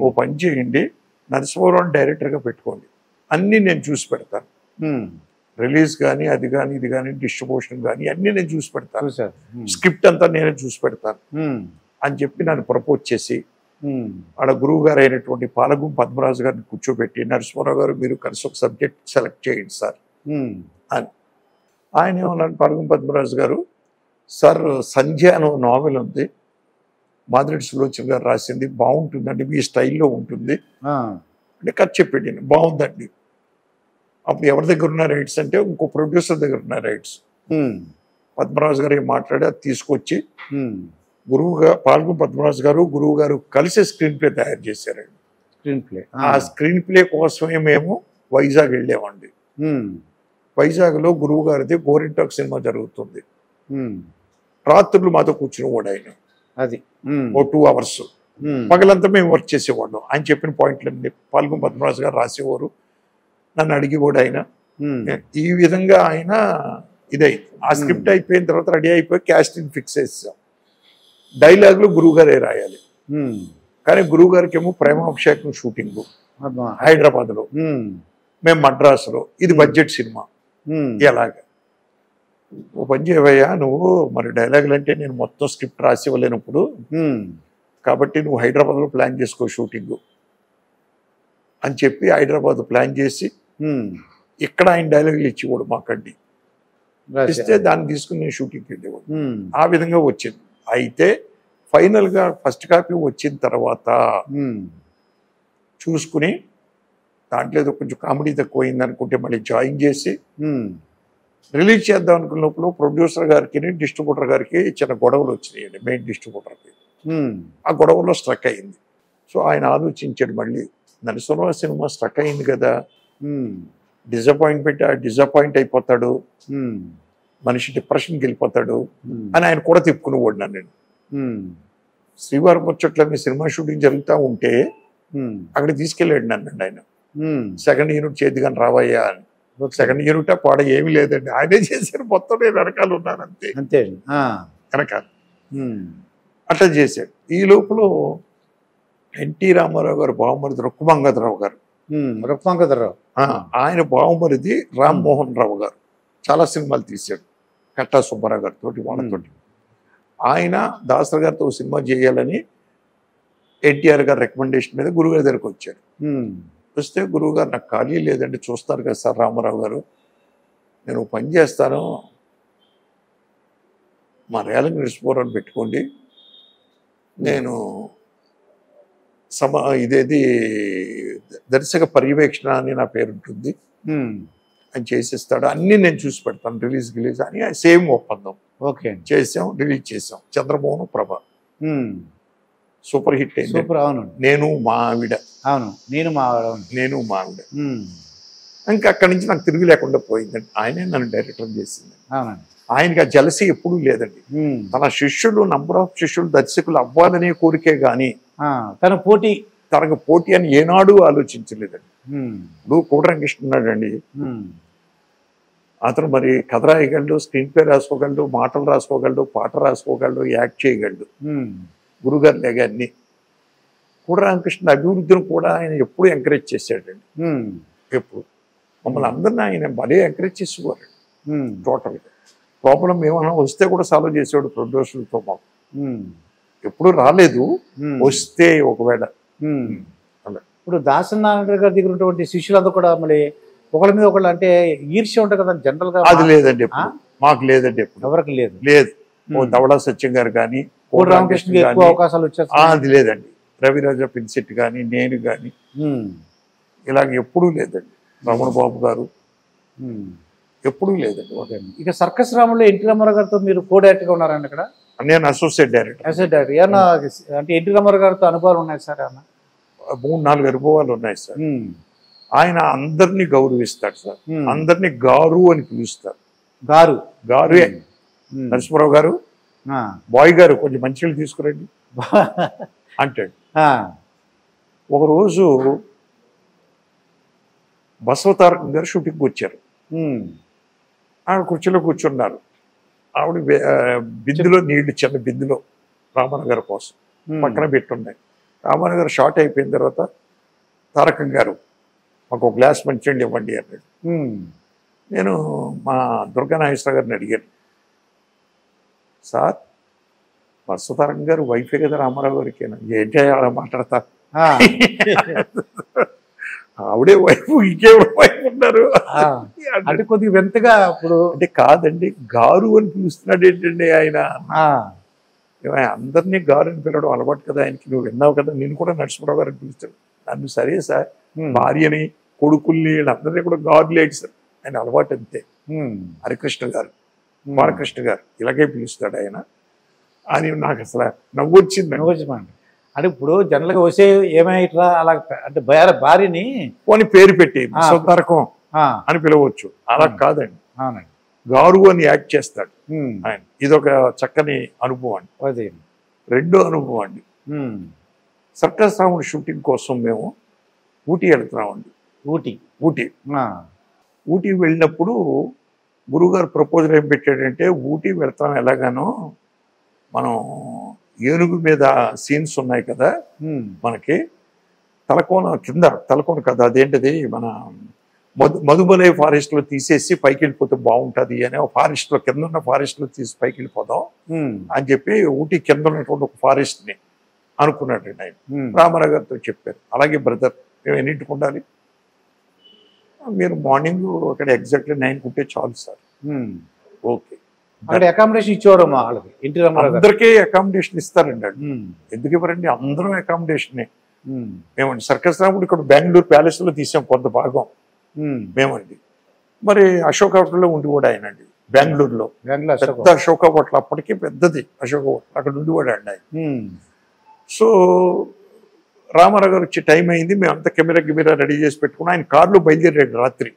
ఓ పని చేయండి, నరసింహరావు డైరెక్టర్గా పెట్టుకోండి, అన్నీ నేను చూసి పెడతాను, రిలీజ్ కానీ అది కానీ ఇది కానీ డిస్ట్రిబ్యూషన్ కానీ అన్నీ నేను చూసి పెడతాను, చూశారు. స్క్రిప్ట్ అంతా నేనే చూసి పెడతాను అని చెప్పి నన్ను ప్రపోజ్ చేసి ఆడ గురువు గారు అయినటువంటి పాలగుం పద్మరాజు గారిని కూర్చోబెట్టి, నరసింహారావు గారు మీరు కలిసి ఒక సబ్జెక్ట్ సెలెక్ట్ చేయండి సార్ అని. ఆయన ఏమన్నాడు, పాలగుం పద్మరాజు గారు, సార్ సంధ్య అనే నావెల్ ఉంది, మాదిరెడ్డి సులోచన గారు రాసింది, బాగుంటుందండి, మీ స్టైల్లో ఉంటుంది అంటే కథ చెప్పాడు. బాగుందండి. అప్పుడు ఎవరి దగ్గర ఉన్న రైట్స్ అంటే ఇంకో ప్రొడ్యూసర్ దగ్గర ఉన్న రైట్స్. పద్మరాజు గారు మాట్లాడి అది తీసుకొచ్చి గురువుగా పాల్గొని పద్మరాజు గారు గురువు గారు కలిసి స్క్రీన్ ప్లే తయారు చేశారండి. స్క్రీన్ ప్లే, ఆ స్క్రీన్ ప్లే కోసమే మేము వైజాగ్ వెళ్ళామండి. వైజాగ్లో గురువు గారిది గోరింటాక్ సినిమా జరుగుతుంది. రాత్రులు మాతో కూర్చునేవాడు ఆయన, అది ఓ 2 hours. పగలంతా మేము వర్క్ చేసేవాళ్ళం. ఆయన చెప్పిన పాయింట్లన్నీ పాల్గొని పద్మరాజు గారు రాసేవారు, నన్ను అడిగి కూడా ఆయన ఈ విధంగా ఆయన ఇదైంది. ఆ స్క్రిప్ట్ అయిపోయిన తర్వాత రెడీ అయిపోయి క్యాస్టింగ్ ఫిక్స్ చేసాం. డైలాగులు గురువు గారే రాయాలి, కానీ గురువు గారికి ఏమో ప్రేమాభిషేకం షూటింగ్ హైదరాబాద్లో, మేము మద్రాసులో. ఇది బడ్జెట్ సినిమా. ఎలాగా ఓ పని చేయవయ్యా, నువ్వు మరి డైలాగులు అంటే నేను మొత్తం స్క్రిప్ట్ రాసి ఇవ్వలేనప్పుడు, కాబట్టి నువ్వు హైదరాబాద్లో ప్లాన్ చేసుకో షూటింగ్ అని చెప్పి హైదరాబాద్ ప్లాన్ చేసి ఇక్కడ ఆయన డైలాగులు ఇచ్చేవాడు మాకండి. ఇస్తే దాన్ని తీసుకుని నేను షూటింగ్కి వెళ్ళేవాడు. ఆ విధంగా వచ్చింది. అయితే ఫైనల్గా ఫస్ట్ కాపీ వచ్చిన తర్వాత చూసుకుని దాంట్లో ఏదో కొంచెం కామెడీ తక్కువైంది అనుకుంటే మళ్ళీ జాయిన్ చేసి రిలీజ్ చేద్దాం అనుకున్న లోపల ప్రొడ్యూసర్ గారికి డిస్ట్రిబ్యూటర్ గారికి చిన్న గొడవలు వచ్చినాయండి. మెయిన్ డిస్ట్రిబ్యూటర్కి ఆ గొడవలో స్ట్రక్ అయింది. సో ఆయన ఆలోచించాడు, మళ్ళీ నరసింహరావు సినిమా స్ట్రక్ అయింది కదా, డిసప్పాయింట్ అయిపోతాడు, మనిషి డిప్రెషన్కి వెళ్ళిపోతాడు అని ఆయన కూడా తిప్పుకునేవాడు నన్ను. శ్రీవారి ముచ్చట్ల సినిమా షూటింగ్ జరుగుతూ ఉంటే అక్కడ తీసుకెళ్ళాడు నన్ను ఆయన. సెకండ్ యూనిట్ చేతిగాని రావయ్యా అని. సెకండ్ యూనిట్ పాడ ఏమీ లేదండి, ఆయనే చేశారు మొత్తం, నేను వెనకాల ఉన్నాను అంతే. అంతే వెనకాల అట్లా చేశాడు. ఈ లోపల ఎన్టీ రామారావు గారు బావమరిది రుక్మంగధరావు గారు, ఆయన బావమరిది రామ్మోహన్ రావు గారు చాలా సినిమాలు తీశాడు కట్టా సుబ్బారావు గారితో, వాళ్ళతోటి. ఆయన దాసరి గారితో సినిమా చేయాలని ఎన్టీఆర్ గారి రికమెండేషన్ మీద గురువుగారి దగ్గరకు వచ్చాడు. వస్తే గురువు గారు, నాకు ఖాళీ లేదండి, చూస్తారు కదా సార్ రామారావు గారు, నేను పని చేస్తాను, మా రేలంగి నరసింహారావుని పెట్టుకోండి, నేను ఇదేది దర్శక పర్యవేక్షణ అని నా పేరు ఉంటుంది అని చేసేస్తాడు, అన్నీ నేను చూసి పెడతాను, రిలీజ్ అని సేమ్ ఒప్పందం. ఓకే, చేసాం, రిలీజ్ చేసాం. చంద్రమోహన్ ప్రభ సూపర్ హిట్ అయింది. నేను మా ఆవిడ, ఇంకా అక్కడి నుంచి నాకు తిరిగి లేకుండా పోయిందండి. ఆయనే నన్ను డైరెక్టర్ చేసింది. ఆయనకి ఆ జలసి ఎప్పుడూ లేదండి. తన శిష్యులు, నంబర్ ఆఫ్ శిష్యులు దర్శకులు అవ్వాలనే కోరికే గాని తనకు పోటీ అని ఏనాడు ఆలోచించలేదండి. ఇప్పుడు కోటరంకృష్ణ ఉన్నాడండి, అతను మరి కథ రాయగలడు, స్క్రీన్ ప్లే రాసుకోగలడు, మాటలు రాసుకోగలడు, పాట రాసుకోగలడు, యాక్ట్ చేయగలడు. గురుగారు లేగా అన్ని. కోటరామకృష్ణ అభివృద్ధిని కూడా ఆయన ఎప్పుడు ఎంకరేజ్ చేశాడండి. ఎప్పుడు మమ్మల్ని అందరినీ ఆయన భలే ఎంకరేజ్ చేసేవారు. టోటల్గా ప్రాబ్లం ఏమన్నా వస్తే కూడా సాల్వ్ చేసేవాడు ప్రొడ్యూసర్లతో. మాకు ఎప్పుడు రాలేదు, వస్తే ఒకవేళ. ఇప్పుడు దాసనారాయణ గారి దగ్గర ఉన్నటువంటి శిష్యులంతా కూడా మళ్ళీ ఒకళ్ళ మీద ఒకళ్ళు అంటే ఈర్ష్య ఉంటుంది కదా జనరల్ గా. అది లేదండి, మాకు లేదండి, ఎప్పుడు ఎవరికి లేదు. ధవళ సత్యం గారు కానీ, రామకృష్ణ ఎక్కువ అవకాశాలు వచ్చాయి. అది లేదండి. రవిరాజ పిన్సెట్టి కానీ, నేను కానీ ఇలాగ ఎప్పుడూ లేదండి. రమణ బాబు గారు ఎప్పుడూ లేదండి. ఇక సర్కస్ రాములో ఎన్టీ రామారావు గారితో మీరు కో డైరెక్టర్గా ఉన్నారండి అక్కడ? నేను అసోసియేట్ డైరెక్టర్. ఏమన్నా అంటే ఎన్టీ రామారావు గారితో అనుభవాలు ఉన్నాయి సార్? ఏమన్నా 3-4 అనుభవాలు ఉన్నాయి సార్. ఆయన అందరినీ గౌరవిస్తాడు సార్, అందరినీ గారు అని పిలుస్తారు. గారు నరసింహారావు గారు, బాయ్ గారు కొంచెం మంచిగా తీసుకురండి అంటాడు. ఒకరోజు బసవతారకం గారు షూటింగ్కి వచ్చారు. ఆవిడ కుర్చీలో కూర్చున్నారు. ఆవిడ బిందులో నీళ్లు, చిన్న బిందులో రామారావు గారి కోసం పక్కన పెట్టున్నాయి. రామారావు గారు షార్ట్ అయిపోయిన తర్వాత తారకం గారు మాకు ఒక గ్లాస్ మంచినీళ్ళు ఇవ్వండి అన్నాడు. నేను మా దుర్గా నాగేశ్వర గారిని అడిగాను, సార్ వత్సతారకం గారు వైఫే కదా రామారావు గారికి, ఏంటి అలా మాట్లాడతారు, ఆవిడే వైఫ్ ఇంకెవరు వైఫ్ ఉన్నారు అంటే కొద్దిగా వింతగా ఇప్పుడు అంటే కాదండి గారు అని పిలుస్తున్నాడు ఏంటండి ఆయన, అందరినీ గారు అని పిలవడం అలవాటు కదా ఆయనకి, నువ్వు విన్నావు కదా, నేను కూడా నరసింహరావు గారు అని పిలుస్తాడు నన్ను. సరే సార్ భార్యని కొడుకుల్ని వీళ్ళందరినీ కూడా గారు లేడు సార్, ఆయన అలవాటు అంతే. హరికృష్ణ గారు బాలకృష్ణ గారు ఇలాగే పిలుస్తాడు ఆయన అని నాకు అసలు నవ్వు వచ్చింది. అంటే ఇప్పుడు జనరల్గా వస్తే ఏమైట్రా అలా అంటే భార్యని పోనీ పేరు పెట్టి వత్సతారకం అని పిలవచ్చు, అలా కాదండి, గారు అని యాక్ట్ చేస్తాడు ఆయన. ఇదొక చక్కని అనుభవం అండి. రెండో అనుభవం అండి, సర్కస్ రాముడు షూటింగ్ కోసం మేము ఊటీ వెళ్తున్నామండి. ఊటీ వెళ్ళినప్పుడు గురువుగారు ప్రపోజల్ ఏం పెట్టాడంటే, ఊటీ వెళ్తాం ఎలాగానో మనం ఏనుగు మీద సీన్స్ ఉన్నాయి కదా మనకి, తలకోన కదా అదేంటిది మన మధుబలై ఫారెస్ట్ లో తీసేసి పైకి వెళ్ళిపోతే బాగుంటది అని, ఫారెస్ట్ లో కింద ఉన్న ఫారెస్ట్ లో తీసి పైకి వెళ్ళిపోదాం అని చెప్పి ఊటీ కింద ఉన్నటువంటి ఒక ఫారెస్ట్ ని అనుకున్నాడండి ఆయన. రామారావు గారితో చెప్పారు, అలాగే బ్రదర్ మేము ఎన్నింటికి ఉండాలి, మీరు మార్నింగ్ అక్కడ ఎగ్జాక్ట్లీ 9 ఉంటే చాలు సార్. ఓకే, అక్కడ అకామిడేషన్ ఇచ్చేవారు వాళ్ళకి, ఇంటి అందరికీ అకామిడేషన్ ఇస్తారండి అండి. ఎందుకు ఇవ్వరండి, అందరం అకామిడేషన్ మేమండి. సర్కస్ రాముడు ఇక్కడ బెంగళూరు ప్యాలెస్ లో తీసాం కొంత భాగం మేమండి. మరి అశోక్ హోటల్లో ఉండి కూడా ఆయనండి, బెంగళూరులో పెద్ద అశోక హోటల్, అప్పటికే పెద్దది అశోక హోటల్, అక్కడ ఉండి కూడా అండి ఆయన. సో రామారావు గారు వచ్చే టైం అయింది, మేమంతా కెమెరా రెడీ చేసి పెట్టుకున్నాం. ఆయన కారులో బయలుదేరాడు రాత్రి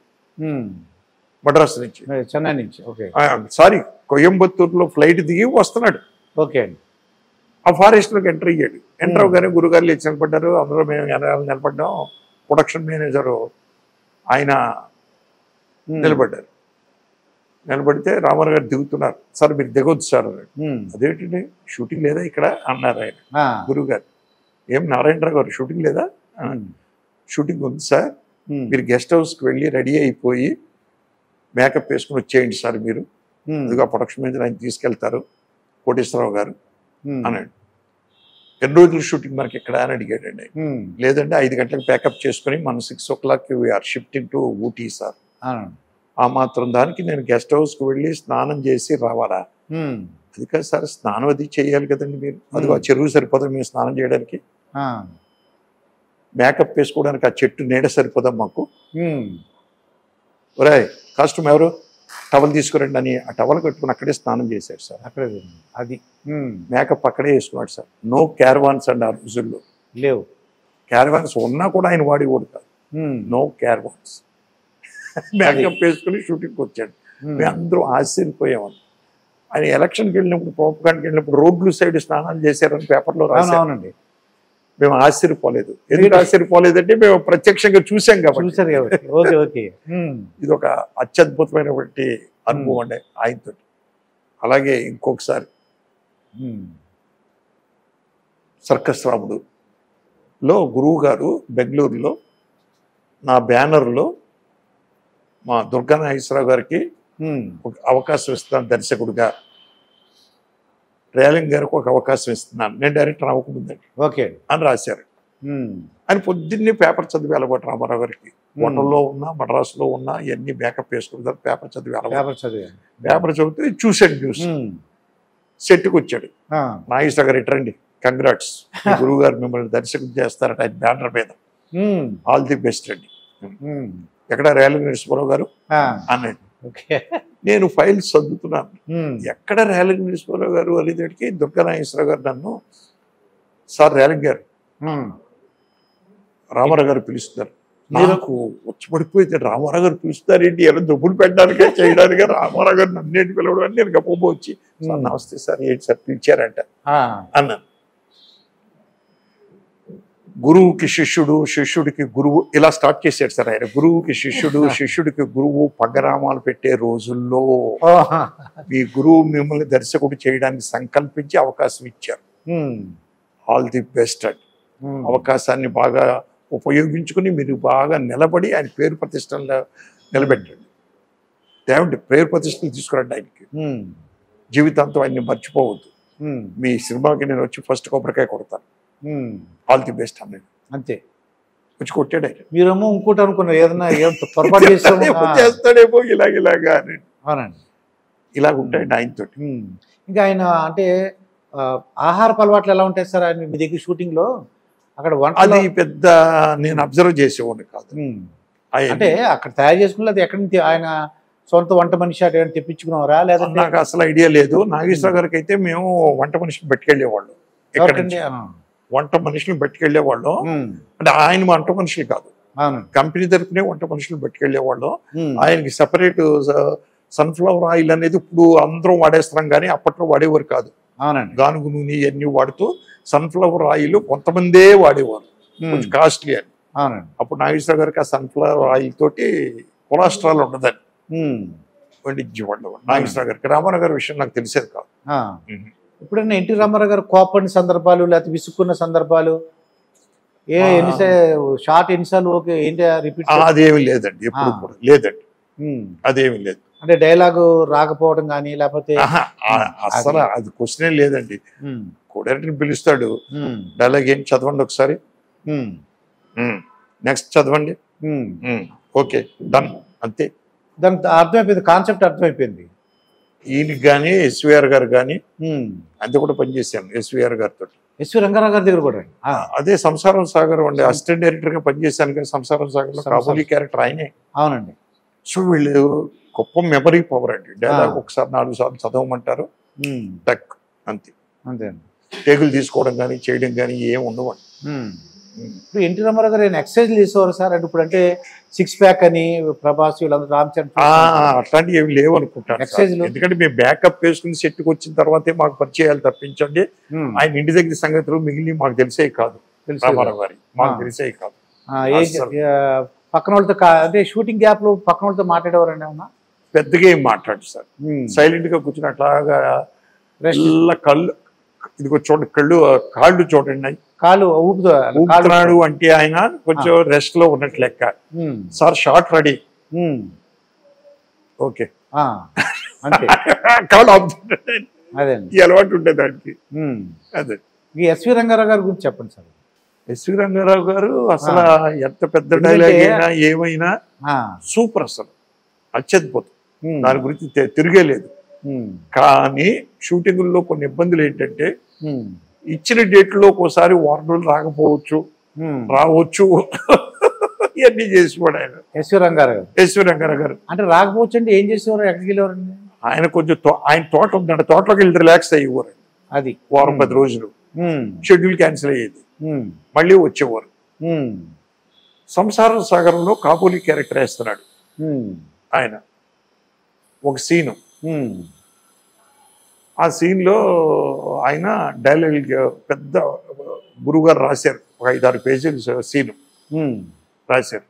మద్రాసు నుంచి, చెన్నై నుంచి, సారీ కోయంబత్తూరులో ఫ్లైట్ దిగి వస్తున్నాడు. ఓకే, ఆ ఫారెస్ట్ లోకి ఎంటర్ అయ్యాడు. ఎంటర్ అవగానే గురుగారు లేచి నిలబడ్డారు, అందరూ మేము నిలబడ్డాం. ప్రొడక్షన్ మేనేజర్ ఆయన నిలబడ్డారు. నిలబడితే రామారావు గారు దిగుతున్నారు, సార్ మీరు దిగొద్దు సార్ అన్నాడు. అదేంటండి షూటింగ్ లేదా ఇక్కడ అన్నారు ఆయన. గురువు గారు, ఏం నారాయణరావు గారు షూటింగ్ లేదా? షూటింగ్ ఉంది సార్, మీరు గెస్ట్ హౌస్కి వెళ్ళి రెడీ అయిపోయి మేకప్ వేసుకుని వచ్చేయండి సార్ మీరు, ఇదిగా ప్రొడక్షన్ మేనేజర్ ఆయన తీసుకెళ్తారు కోటేశ్వరరావు గారు అన్నాడు. ఎన్ని రోజులు షూటింగ్ మనకి ఇక్కడ అని అడిగాడండి. లేదంటే 5 గంటలకు ప్యాకప్ చేసుకుని మనం 6 o'clock we are shifting to Ooty sir. ఆ మాత్రం దానికి నేను గెస్ట్ హౌస్కి వెళ్ళి స్నానం చేసి రావాలా? అది కాదు సార్, స్నానం అది చేయాలి కదండి మీరు, అది ఆ చెరువు సరిపోదా మీరు స్నానం చేయడానికి, మేకప్ వేసుకోవడానికి ఆ చెట్టు నీడ సరిపోదా మాకు, ఒరే కాస్ట్యూమ్ ఎవరు టవల్ తీసుకురండి అని ఆ టవల్ కట్టుకుని అక్కడే స్నానం చేశాడు సార్. అక్కడే అది మేకప్ అక్కడే వేసుకున్నాడు సార్. నో క్యారవాన్స్ అండి ఆ రోజుల్లో లేవు, క్యారవాన్స్ ఉన్నా కూడా ఆయన వాడి కూడా కాదు, నో క్యారవాన్స్. మేకప్ వేసుకుని షూటింగ్కి వచ్చాడు. మేము అందరూ ఆశ్చర్యపోయామని. ఆయన ఎలక్షన్కి వెళ్ళినప్పుడు ప్రోపకాండ్కి వెళ్ళినప్పుడు రోడ్లు సైడ్ స్నానాలు చేశారని పేపర్లో రాశానండి. మేము ఆశ్చర్యపోలేదు. ఎందుకు ఆశ్చర్యపోలేదంటే మేము ప్రత్యక్షంగా చూసాం కాబట్టి. ఇది ఒక అత్యద్భుతమైనటువంటి అనుభవం అండి ఆయనతో. అలాగే ఇంకొకసారి సర్కస్ రాముడులో గురువు గారు బెంగళూరులో నా బ్యానర్లో మా దుర్గా నాగేశ్వరరావు గారికి ఒక అవకాశం ఇస్తున్నాను దర్శకుడిగా, రేలింగ్ గారికి ఒక అవకాశం ఇస్తున్నాను, నేను డైరెక్టర్ అవ్వకముందండి ఓకే అని రాశారు. ఆయన పొద్దున్నే పేపర్ చదివి అలవాటు రామారావు గారికి. హోటల్లో ఉన్నా మద్రాసులో ఉన్నా ఇవన్నీ బ్యాకప్ వేసుకుంటారు, పేపర్ చదివి అలవాటు. పేపర్ చదివితే చూశాడు న్యూస్. సెట్కి వచ్చాడు, నాగేశ్వర గారు రండి, కంగ్రాట్స్, గురువు గారు మిమ్మల్ని దర్శకుడు చేస్తారట ఆయన బ్యానర్ మీద, ఆల్ ది బెస్ట్ అండి. ఎక్కడ రేలింగ్ నరసింహారావు గారు అన్నాడు. నేను ఫైల్స్ చదువుతున్నాను, ఎక్కడ రేలింగ్ నరసింహారావు గారు అనేటికి దుర్గా నాగేశ్వరరావు గారు నన్ను, సార్ రేలింగ్ గారు రామారావు గారు పిలుస్తున్నారు. నాకు వచ్చి రామారావు గారు పిలుస్తారేంటి, ఎలా దుబ్బులు పెట్టడానికే చేయడానికి, రామారావు గారు నన్నేంటి పిలవడం అని నేను గప్ప వచ్చి, సార్ నమస్తే సార్, ఏంటి సార్ పిలిచారంట అన్నాను. గురువుకి శిష్యుడు, శిష్యుడికి గురువు, ఇలా స్టార్ట్ చేశాడు సార్ ఆయన. గురువుకి శిష్యుడు, శిష్యుడికి గురువు పగ్గరామాలు పెట్టే రోజుల్లో మీ గురువు మిమ్మల్ని దర్శకుడు చేయడానికి సంకల్పించి అవకాశం ఇచ్చారు. ఆల్ ది బెస్ట్ అండి. అవకాశాన్ని బాగా ఉపయోగించుకుని మీరు బాగా నిలబడి ఆయన పేరు ప్రతిష్టంలో నిలబెట్టండి. ఏమంటే ప్రేయర్ ప్రతిష్టలు తీసుకురండి ఆయనకి, జీవితాంతం ఆయన్ని మర్చిపోవద్దు, మీ సినిమాకి నేను వచ్చి ఫస్ట్ కొబ్బరికాయ కొడతాను, ఆల్ ది బెస్ట్ అన్నాడు. అంతే వచ్చి కొట్టాడు ఆయన. మీరేమో ఇంకోటి అనుకున్నారు, ఏదన్నా పొరపాటు చేస్తాడేమో ఇలాగా అని. అవునండి, ఇలాగ ఉంటాయండి ఆయనతో. ఇంకా ఆయన అంటే ఆహారపు అలవాట్లు ఎలా ఉంటాయి సార్ ఆయన మీ దగ్గర షూటింగ్ లో? అక్కడ వంట అది పెద్ద నేను అబ్జర్వ్ చేసేవాడిని కాదు. అంటే అక్కడ తయారు చేసుకుని అది ఎక్కడి నుంచి ఆయన సొంత వంట మనిషి అటు తెప్పించుకున్నారా లేదా? నాకు అసలు ఐడియా లేదు. నాగేశ్వర గారికి అయితే మేము వంట మనిషిని పెట్టుకెళ్ళేవాళ్ళం, వంట మనిషిని పెట్టుకెళ్ళేవాళ్ళం. అంటే ఆయన వంట మనుషులు కాదు, కంపెనీ తరఫునే వంట మనుషులు పెట్టుకెళ్ళేవాళ్ళం. ఆయనకి సెపరేట్ సన్ఫ్లవర్ ఆయిల్ అనేది ఇప్పుడు అందరం వాడేస్తున్నాం కానీ అప్పట్లో వాడేవారు కాదు. గానుగు నూనె ఇవన్నీ వాడుతూ సన్ఫ్లవర్ ఆయిల్ కొంతమందే వాడేవారు, కొంచెం కాస్ట్లీ అని. అప్పుడు నాగేశ్వర గారికి ఆ సన్ఫ్లవర్ ఆయిల్ తోటి కొలెస్ట్రాల్ ఉండదని వండించేవాళ్ళు నాగేశ్వర గారికి. రామారావు గారి విషయం నాకు తెలిసేది కాదు. ఎప్పుడైనా ఎన్టీ రామారావు గారు కోపడిన సందర్భాలు లేకపోతే విసుక్కున్న సందర్భాలు షార్ట్ ఎన్నిసార్లు ఓకే ఏంటి రిపీట్? అదేమి లేదండి, ఎప్పుడు కూడా లేదండి, అదేమి లేదు. అంటే డైలాగు రాకపోవడం కానీ లేకపోతే అసలు అది క్వశ్చనే లేదండి. కోడైరెక్టర్ని పిలుస్తాడు, డైలాగ్ ఏంటి చదవండి ఒకసారి, నెక్స్ట్ చదవండి, ఓకే డన్, అంతే. దాని అర్థమైపోయింది, కాన్సెప్ట్ అర్థమైపోయింది. ఈయనకి కానీ ఎస్వీఆర్ గారు కానీ అంతే కూడా పనిచేశాను ఎస్వీఆర్ గారితో. ఎస్వి రంగారావు గారి దగ్గర కూడా అదే సంసారం సాగర్ అండి, అసిస్టెంట్ డైరెక్టర్ గా పనిచేశాను కానీ సంసారం సాగర్ లో కాబోలి క్యారెక్టర్ ఆయనే. అవునండి. సో వీళ్ళు గొప్ప మెమరీ పవర్ అండి. డైలాగ్ ఒకసారి 4 సార్లు చదవమంటారు, టక్ అంతే. అంతే టేకులు తీసుకోవడం కానీ చేయడం కానీ ఏం ఉండవండి. ఇప్పుడు ఎన్టీ రామారావు గారు ఎక్సర్సైజ్ చేసేవారు సార్? అంటే ఇప్పుడు అంటే 6 ప్యాక్ అని ప్రభాస్ వీళ్ళందరూ రామచంద్ర అట్లాంటివి ఏమి లేవు అనుకుంటాను. ఎందుకంటే మేము బ్యాకప్ వేసుకుని సెట్కి వచ్చిన తర్వాతే మాకు పరిచయాలు తప్పించండి. ఆయన ఇంటి దగ్గర సంగతులు మిగిలిన మాకు తెలిసే కాదు, రామారావు గారి మాకు తెలిసే కాదు. పక్కన వాళ్ళతో అంటే షూటింగ్ గ్యాప్ లో పక్కన వాళ్ళతో మాట్లాడేవారండి ఏమన్నా? పెద్దగా ఏం మాట్లాడు సార్, సైలెంట్ గా కూర్చుని అట్లాగా కళ్ళు ఇదిగో చూడండి, కాళ్ళు చూడండి, కాళ్ళు ఊపుతున్నాడు అంటే ఆయన కొంచెం రెస్ట్ లో ఉన్నట్టు లెక్క. సార్ షార్ట్ రెడీ, ఓకే కాళ్ళు ఆపుతుంటే ఈ అలవాటు ఉండే దానికి. అదే ఎస్వి రంగారావు గారి గురించి చెప్పండి సార్. ఎస్వి రంగారావు గారు అసలు ఎంత పెద్ద డైలాగ్ అయినా ఏమైనా సూపర్, అసలు అత్యద్భుతం, దాని గురించి తిరిగేలేదు. కానీ షూటింగుల్లో కొన్ని ఇబ్బందులు ఏంటంటే ఇచ్చిన డేట్లో ఒకసారి వార్డులు రాకపోవచ్చు, రావచ్చు, ఇవన్నీ చేసేవాడు ఆయన. ఎస్వి రంగారావు గారు అంటే రాకపోవచ్చు అంటే ఏం చేసేవారు, ఎక్కడికి వెళ్ళేవారండి? ఆయన కొంచెం ఆయన తోట ఉందంటే తోటలోకి వెళ్ళి రిలాక్స్ అయ్యేవారు. అది వారం 10 రోజులు షెడ్యూల్ క్యాన్సిల్ అయ్యేది, మళ్ళీ వచ్చేవారు. సంసార సాగరంలో కాబోలి క్యారెక్టర్ వేస్తున్నాడు ఆయన, ఒక సీను. ఆ సీన్లో ఆయన డైలాగ్ పెద్ద గురువుగారు రాశారు, ఒక 5-6 పేజీలు సీను రాశారు.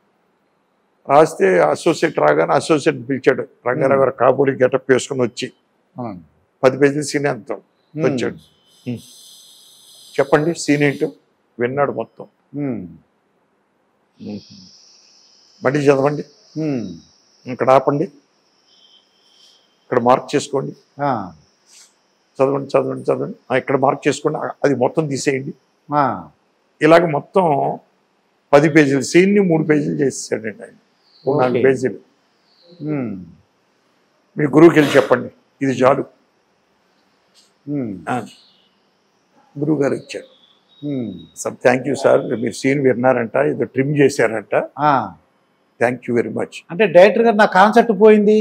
రాస్తే అసోసియేట్ రాగానే అసోసియేట్ పిలిచాడు, రంగారావు గారు కాబోలి గెటప్ వేసుకుని వచ్చి 10 పేజీల సీన్ ఎంత వచ్చాడు, చెప్పండి సీన్ ఏంటో విన్నాడు మొత్తం. మళ్ళీ చదవండి, ఇక్కడ ఆపండి, ఇక్కడ మార్క్ చేసుకోండి, చదవండి చదవండి చదవండి, ఇక్కడ మార్క్ చేసుకోండి, అది మొత్తం తీసేయండి. ఇలాగ మొత్తం 10 పేజీలు సీన్ని 3 పేజీలు చేసేసాడండి ఆయన, 4 పేజీలు. మీ గురువుకి వెళ్ళి చెప్పండి ఇది చాలు. గురువు గారు ఇచ్చారు, సార్ థ్యాంక్ యూ సార్, మీరు సీన్ విన్నారంట, ఇది ట్రిమ్ చేశారంట, థ్యాంక్ యూ వెరీ మచ్. అంటే డైరెక్టర్ గారు నా కాన్సెప్ట్ పోయింది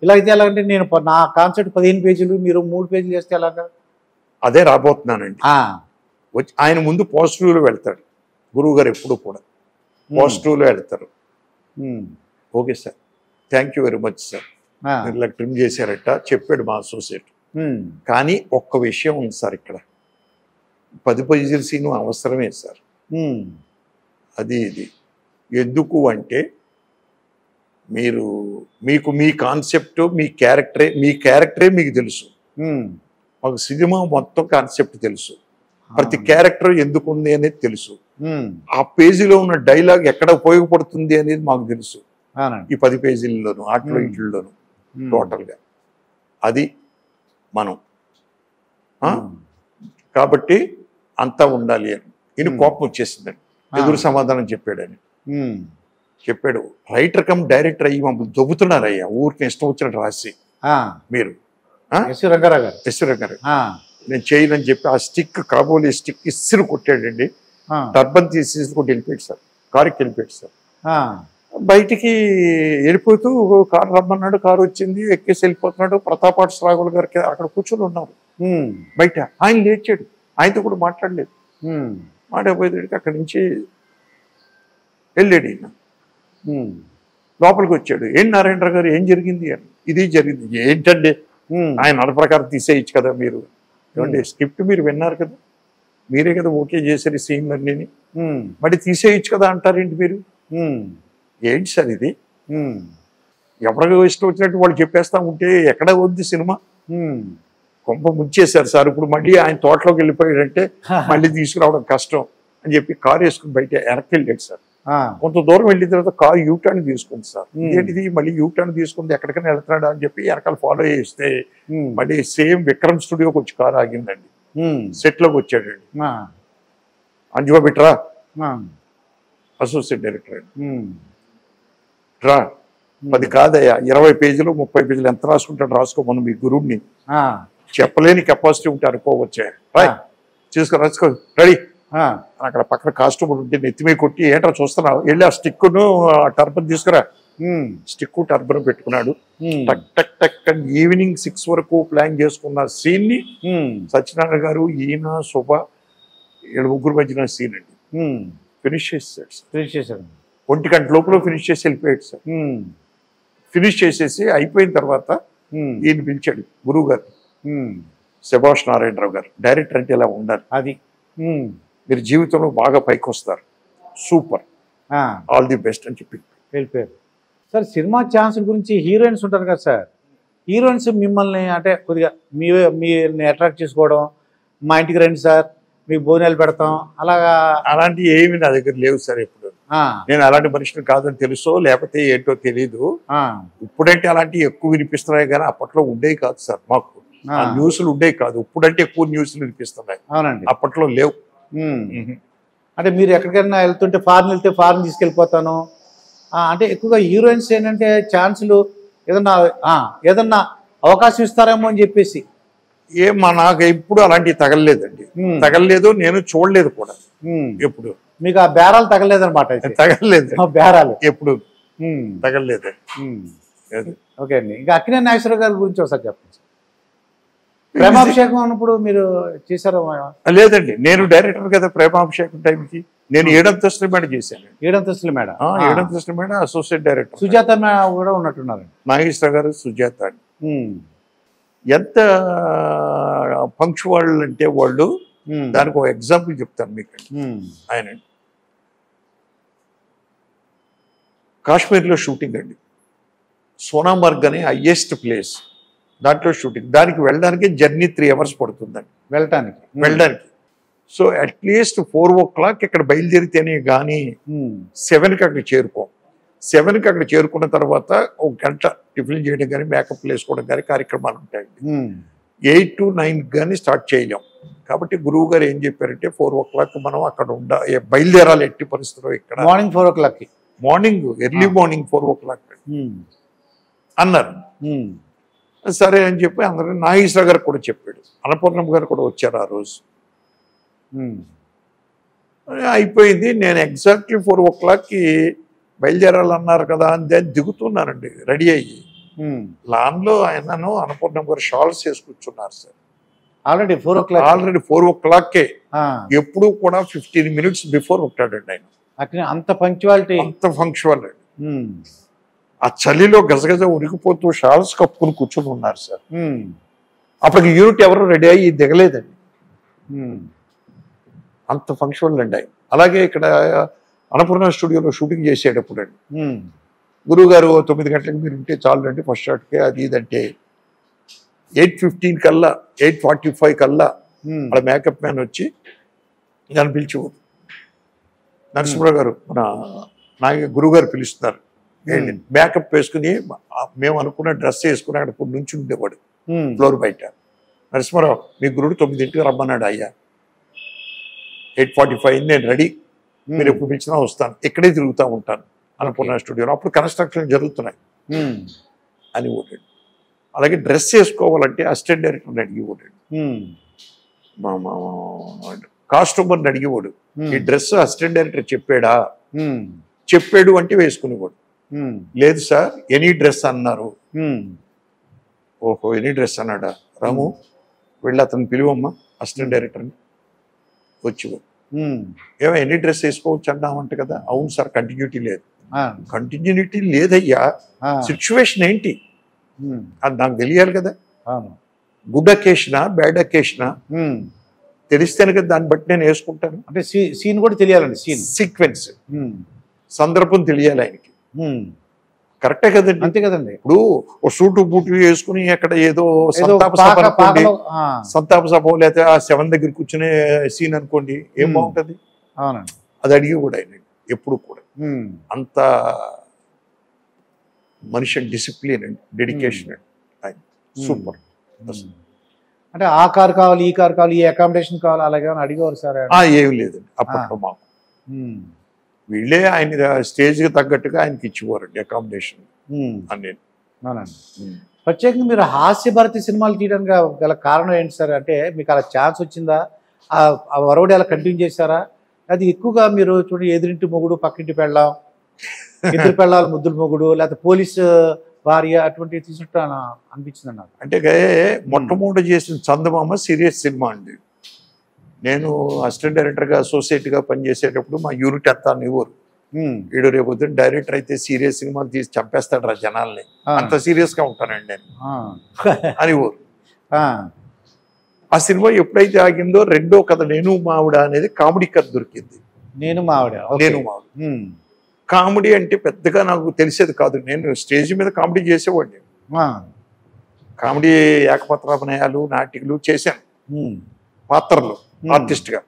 ఇలా అయితే ఎలాగంటే, నేను నా కాన్సెప్ట్ 15 పేజీలు మీరు 3 పేజీలు చేస్తే ఎలాగా? అదే రాబోతున్నానండి. ఆయన ముందు పాజిటివ్లో వెళ్తాడు గురువు గారు, ఎప్పుడు కూడా పాజిటివ్లో వెళ్తారు. Okay sir, thank you very much sir, మీరు ఇలా ట్రిమ్ చేశారట చెప్పాడు మా అసోసియేట్. కానీ ఒక్క విషయం ఉంది సార్, ఇక్కడ 10 పేజీల సీను అవసరమే సార్. అది ఇది ఎందుకు అంటే, మీకు మీ కాన్సెప్ట్ మీ క్యారెక్టరే మీకు తెలుసు, మాకు సినిమా మొత్తం కాన్సెప్ట్ తెలుసు, ప్రతి క్యారెక్టర్ ఎందుకు ఉంది అనేది తెలుసు, ఆ పేజీలో ఉన్న డైలాగ్ ఎక్కడ ఉపయోగపడుతుంది అనేది మాకు తెలుసు. ఈ 10 పేజీల్లోనూ ఆటలో ఇంట్లోనూ టోటల్గా. అది మనం కాబట్టి అంతా ఉండాలి అని. ఈయన కోపం వచ్చేసిందండి. ఎదురు సమాధానం చెప్పాడని చెప్పాడు. రైటర్ కమ్ డైరెక్టర్ అయ్యి మమ్మల్ని దొబ్బుతున్నారయ్యా, ఊరికి ఇష్టం వచ్చినట్టు రాసి మీరు. ఎస్ రంగారావు గారు నేను చేయనని చెప్పి ఆ స్టిక్, కాబోలే స్టిక్ ఇస్సిరు కొట్టాడండి. టర్బన్ తీసేసి కొట్టి వెళ్ళిపోయాడు సార్, కారుకి వెళ్ళిపోయాడు సార్. బయటికి వెళ్ళిపోతూ కారు రమ్మన్నాడు, కారు వచ్చింది, ఎక్కేసి వెళ్ళిపోతున్నాడు. ప్రతాపాటి శ్రాగులు గారికి అక్కడ కూర్చొని ఉన్నారు బయట. ఆయన లేచాడు, ఆయనతో కూడా మాట్లాడలేదు. మాట్లాడిపోయేటికి అక్కడి నుంచి వెళ్ళాడు ఈయన. లోపలికి వచ్చాడు. ఏంటి నారాయణరావు గారు ఏం జరిగింది అని. ఇది జరిగింది. ఏంటండి ఆయన అన్న ప్రకారం తీసేయచ్చు కదా మీరు, ఏమంటే స్క్రిప్ట్ మీరు విన్నారు కదా, మీరే కదా ఓకే చేశారు సీన్ అన్నీ, మరి తీసేయచ్చు కదా అంటారేంటి మీరు, ఏంటి సార్ ఇది, ఎవరికి ఇష్టం వచ్చినట్టు వాళ్ళు చెప్పేస్తా ఉంటే ఎక్కడ ఉంది సినిమా, కొంప ముంచేశారు సార్. ఇప్పుడు మళ్ళీ ఆయన తోటలోకి వెళ్ళిపోయాడంటే మళ్ళీ తీసుకురావడం కష్టం అని చెప్పి కారు వేసుకుని బయట వెనక్కి వెళ్ళాడు సార్. కొంత దూరం వెళ్ళిన తర్వాత కారు యూటర్న్ తీసుకుంది సార్. ఏంటిది మళ్ళీ యూటర్న్ తీసుకుంది, ఎక్కడికైనా వెళ్తున్నాడా అని చెప్పి వెనకాల ఫాలో చేస్తే మళ్ళీ సేమ్ విక్రమ్ స్టూడియోకి వచ్చి కారు ఆగిందండి. సెట్ లోకి వచ్చాడండి. అంజువా బిట్రా అసోసియేట్ డైరెక్టర్ అండి, రా 10 కాదయ్యా 20 పేజీలు 30 పేజీలు ఎంత రాసుకుంటాడు రాసుకోమను మీ గురువుని, చెప్పలేని కెపాసిటీ ఉంటే అనుకోవచ్చే, రాసుకో రెడీ. అక్కడ పక్కన కాస్ట్యూమ్ ఉంటే నెత్తిమే కొట్టి ఏంట్రా చూస్తున్నావు, వెళ్ళి ఆ స్టిక్ను టర్బన్ తీసుకురా. స్టిక్ టర్బన్ పెట్టుకున్నాడు. టక్ టక్ టక్ అని ఈవినింగ్ 6 వరకు ప్లాన్ చేసుకున్న సీన్ ని సత్యనారాయణ గారు, ఈయన, శుభ, 7 మధ్యన సీన్ అండి ఫినిష్ చేశాడు. 1 గంట లోపల ఫినిష్ చేసి వెళ్ళిపోయాడు సార్. ఫినిష్ చేసేసి అయిపోయిన తర్వాత ఈయన పిలిచాడు గురువు గారు, సుభాష్ నారాయణరావు గారు, డైరెక్టర్ అంటే ఇలా ఉండాలి, అది మీరు జీవితంలో బాగా పైకి వస్తారు, సూపర్, ఆల్ ది బెస్ట్ అని చెప్పి వెళ్ళిపోయారు సార్. సినిమా ఛాన్స్ గురించి హీరోయిన్స్ ఉంటారు కదా సార్, హీరోయిన్స్ మిమ్మల్ని అంటే కొద్దిగా మీని అట్రాక్ట్ చేసుకోవడం, మా ఇంటికి రండి సార్ మీకు భోజనాలు పెడతాం, అలాగా అలాంటివి ఏమి నా దగ్గర లేవు సార్. ఎప్పుడు నేను అలాంటి మనిషిని కాదని తెలుసో లేకపోతే ఏంటో తెలీదు. ఇప్పుడంటే అలాంటివి ఎక్కువ వినిపిస్తున్నాయి కానీ అప్పట్లో ఉండేవి కాదు సార్. మాకు న్యూస్లు ఉండేవి కాదు. ఇప్పుడంటే ఎక్కువ న్యూస్లు వినిపిస్తున్నాయి. అవునండి, అప్పట్లో లేవు. అంటే మీరు ఎక్కడికైనా వెళ్తుంటే ఫారెన్ వెళ్తే ఫారెన్ తీసుకెళ్ళిపోతాను అంటే ఎక్కువగా హీరోయిన్స్ ఏంటంటే ఛాన్సులు ఏదన్నా అవకాశం ఇస్తారేమో అని చెప్పేసి నాకు ఎప్పుడు అలాంటివి తగలలేదు, నేను చూడలేదు కూడా ఎప్పుడు. మీకు ఆ బేరాలు తగలేదన్నమాట? తగలలేదు, బేరాలు ఎప్పుడు తగలలేదు. ఓకే అండి. ఇంకా అక్కినేని నాగేశ్వరరావు గారి గురించి ఒకసారి చెప్పండి. ప్రేమాభిషేకం అన్నప్పుడు మీరు చేశారు? లేదండి, నేను డైరెక్టర్ కదా ప్రేమాభిషేకం టైంకి. నేను 7 అంతస్తుల మేడ చేశాను. 7 అంతస్తుల మేడ, 7 అంతస్తుల మేడ అసోసియేట్ డైరెక్టర్. సుజాత కూడా ఉన్నట్టున్నారు. నాగేశ్వర గారు, సుజాత. ఎంత పంక్చువల్ అంటే వాళ్ళు, దానికి ఒక ఎగ్జాంపుల్ చెప్తాను మీకు. ఆయన కాశ్మీర్లో షూటింగ్ అండి, సోనామర్గ్ అనే హైయెస్ట్ ప్లేస్, దాంట్లో షూటింగ్. దానికి వెళ్ళడానికి జర్నీ 3 hours పడుతుందండి వెళ్ళడానికి. సో అట్లీస్ట్ 4 o'clock ఇక్కడ బయలుదేరితేనే కానీ 7కి అక్కడ చేరుకోం. 7కి అక్కడ చేరుకున్న తర్వాత 1 గంట టిఫిన్ చేయడం కానీ మేకప్ వేసుకోవడం కానీ కార్యక్రమాలు ఉంటాయండి. 8 to 9 కానీ స్టార్ట్ చేయలేం. కాబట్టి గురువు గారు ఏం చెప్పారంటే 4 o'clock మనం అక్కడ బయలుదేరాలి ఎట్టి పరిస్థితుల్లో. ఇక్కడ morning 4 o'clock, morning early morning 4 o'clock అన్నారు. సరే అని చెప్పి అందరూ నాగేశ్వర గారు కూడా చెప్పాడు, అన్నపూర్ణమ్మ గారు కూడా వచ్చారు ఆ రోజు. అయిపోయింది. నేను ఎగ్జాక్ట్లీ 4 o'clockకి బయలుదేరాలన్నారు కదా అని దాన్ని దిగుతున్నానండి రెడీ అయ్యి. లాన్లో ఆయనను అన్నపూర్ణమ్మ గారు షాల్స్ వేసి కూర్చున్నారు సార్. ఆల్రెడీ 4 o'clockకే. ఎప్పుడు కూడా 15 minutes బిఫోర్ ఉంటాడండి ఆయన. అంత పంక్చువాలిటీ, అంత పంక్చువల్. ఆ చలిలో గజగజ ఉరికిపోతూ షాల్స్ కప్పుకుని కూర్చుని ఉన్నారు సార్. అప్పటికి యూనిట్ ఎవరు రెడీ అయ్యి దిగలేదండి, అంత ఫంక్షన్ అండి. అలాగే ఇక్కడ అన్నపూర్ణ స్టూడియోలో షూటింగ్ చేసేటప్పుడు అండి గురువు గారు 9 గంటలకు మీరు ఉంటే చాలు అండి ఫస్ట్ షాట్కే, అది ఇదంటే 8:15 కల్లా 8:45 కల్లా అక్కడ మేకప్ మ్యాన్ వచ్చి నన్ను పిలిచి, నరసింహరావు గారు మన గురువు గారు పిలుస్తున్నారు, మేకప్ వేసుకుని మేము అనుకున్న డ్రెస్ వేసుకుని అక్కడ నుంచి ఉండేవాడు ఫ్లోర్ బయట. నరసింహారావు మీ గురుడు 9ంటికి రమ్మన్నాడు అయ్యా, 8:45 నేను రెడీ, మీరు ఎప్పుడు పిలిచినా వస్తాను, ఇక్కడే తిరుగుతూ ఉంటాను అన్నపూర్ణ స్టూడియోలో. అప్పుడు కన్స్ట్రక్షన్ జరుగుతున్నాయి అని ఓడాడు. అలాగే డ్రెస్ వేసుకోవాలంటే అసిస్టెంట్ డైరెక్టర్ని అడిగి ఓడాడు, కాస్ట్యూమర్ని అడిగేవాడు, ఈ డ్రెస్ అసిస్టెంట్ డైరెక్టర్ చెప్పాడా, చెప్పాడు అంటే వేసుకునేవాడు. లేదు సార్ ఎనీ డ్రెస్ అన్నారు. ఓహో ఎనీ డ్రెస్ అన్నాడా, రాము వెళ్ళి అతను పిలువమ్మా అసిస్టెంట్ డైరెక్టర్ని. వచ్చేవాడు, ఏమో ఎనీ డ్రెస్ వేసుకోవచ్చు అన్నామంట కదా. అవును సార్ కంటిన్యూటీ లేదు. కంటిన్యూటీ లేదయ్యా, సిచ్యువేషన్ ఏంటి అది నాకు తెలియాలి కదా. గుడ్ అకేషనా బ్యాడ్ అకేషనా తెలిస్తేనే కదా దాన్ని బట్టి నేను వేసుకుంటాను. అంటే సీన్ కూడా తెలియాలండి, సీన్ సీక్వెన్స్ సందర్భం తెలియాలి ఆయనకి. కరెక్టే కదండి, అంతే కదండి. ఇప్పుడు ఓ సూటు బూటు వేసుకుని అక్కడ ఏదో సంతాప సభ లేకపోతే ఆ 7 దగ్గర కూర్చునే సీన్ అనుకోండి, ఏం బాగుంటది. అవునండి, అది అడిగి కూడా ఆయన ఎప్పుడు కూడా అంత మనిషి డిసిప్లిన్ అండ్ డెడికేషన్ అండి ఆయన సూపర్. అంటే ఆ కారు కావాలి, ఈ కారు కావాలి, ఈ అకామిడేషన్ కావాలి అలాగే అడిగేవారు సార్? ఏం లేదండి అప్పట్లో మాకు. వీళ్ళే ఆయన స్టేజ్కి తగ్గట్టుగా ఆయనకి ఇచ్చిపోరండి అకామిడేషన్ అని. ప్రత్యేకంగా మీరు హాస్యభారతి సినిమాలు తీయడానికి గల కారణం ఏంటి సార్? అంటే మీకు అలా ఛాన్స్ వచ్చిందా, ఆ వరవడి అలా కంటిన్యూ చేశారా? అది ఎక్కువగా మీరు చూడండి ఎదురింటి మొగుడు పక్కింటి పెళ్ళాం, ఎదురు పెళ్ళాలి ముద్దుల మొగుడు, లేకపోతే పోలీసు భార్య అటువంటివి తీసుకుంటా అనిపించింది నాకు. అంటే మొట్టమొదటి చేసిన చందమామ సీరియస్ సినిమా అండి. నేను అసిస్టెంట్ డైరెక్టర్గా అసోసియేట్గా పనిచేసేటప్పుడు మా యూనిట్ అంతా అనేవారు, వీడు రేపు పొద్దున్న డైరెక్టర్ అయితే సీరియస్ సినిమాలు తీసి చంపేస్తాడు రా జనాల్ని, అంత సీరియస్గా ఉంటానండి నేను అనేవారు. ఆ సినిమా ఎప్పుడైతే ఆగిందో రెండో కథ నేను మావిడ అనేది కామెడీ కథ దొరికింది. నేను మావిడ కామెడీ అంటే పెద్దగా నాకు తెలిసేది కాదు. నేను స్టేజ్ మీద కామెడీ చేసేవాడిని, కామెడీ ఏకపత్రాభినయాలు నాటికలు చేశాను పాత్రలు ఆర్టిస్ట్గా.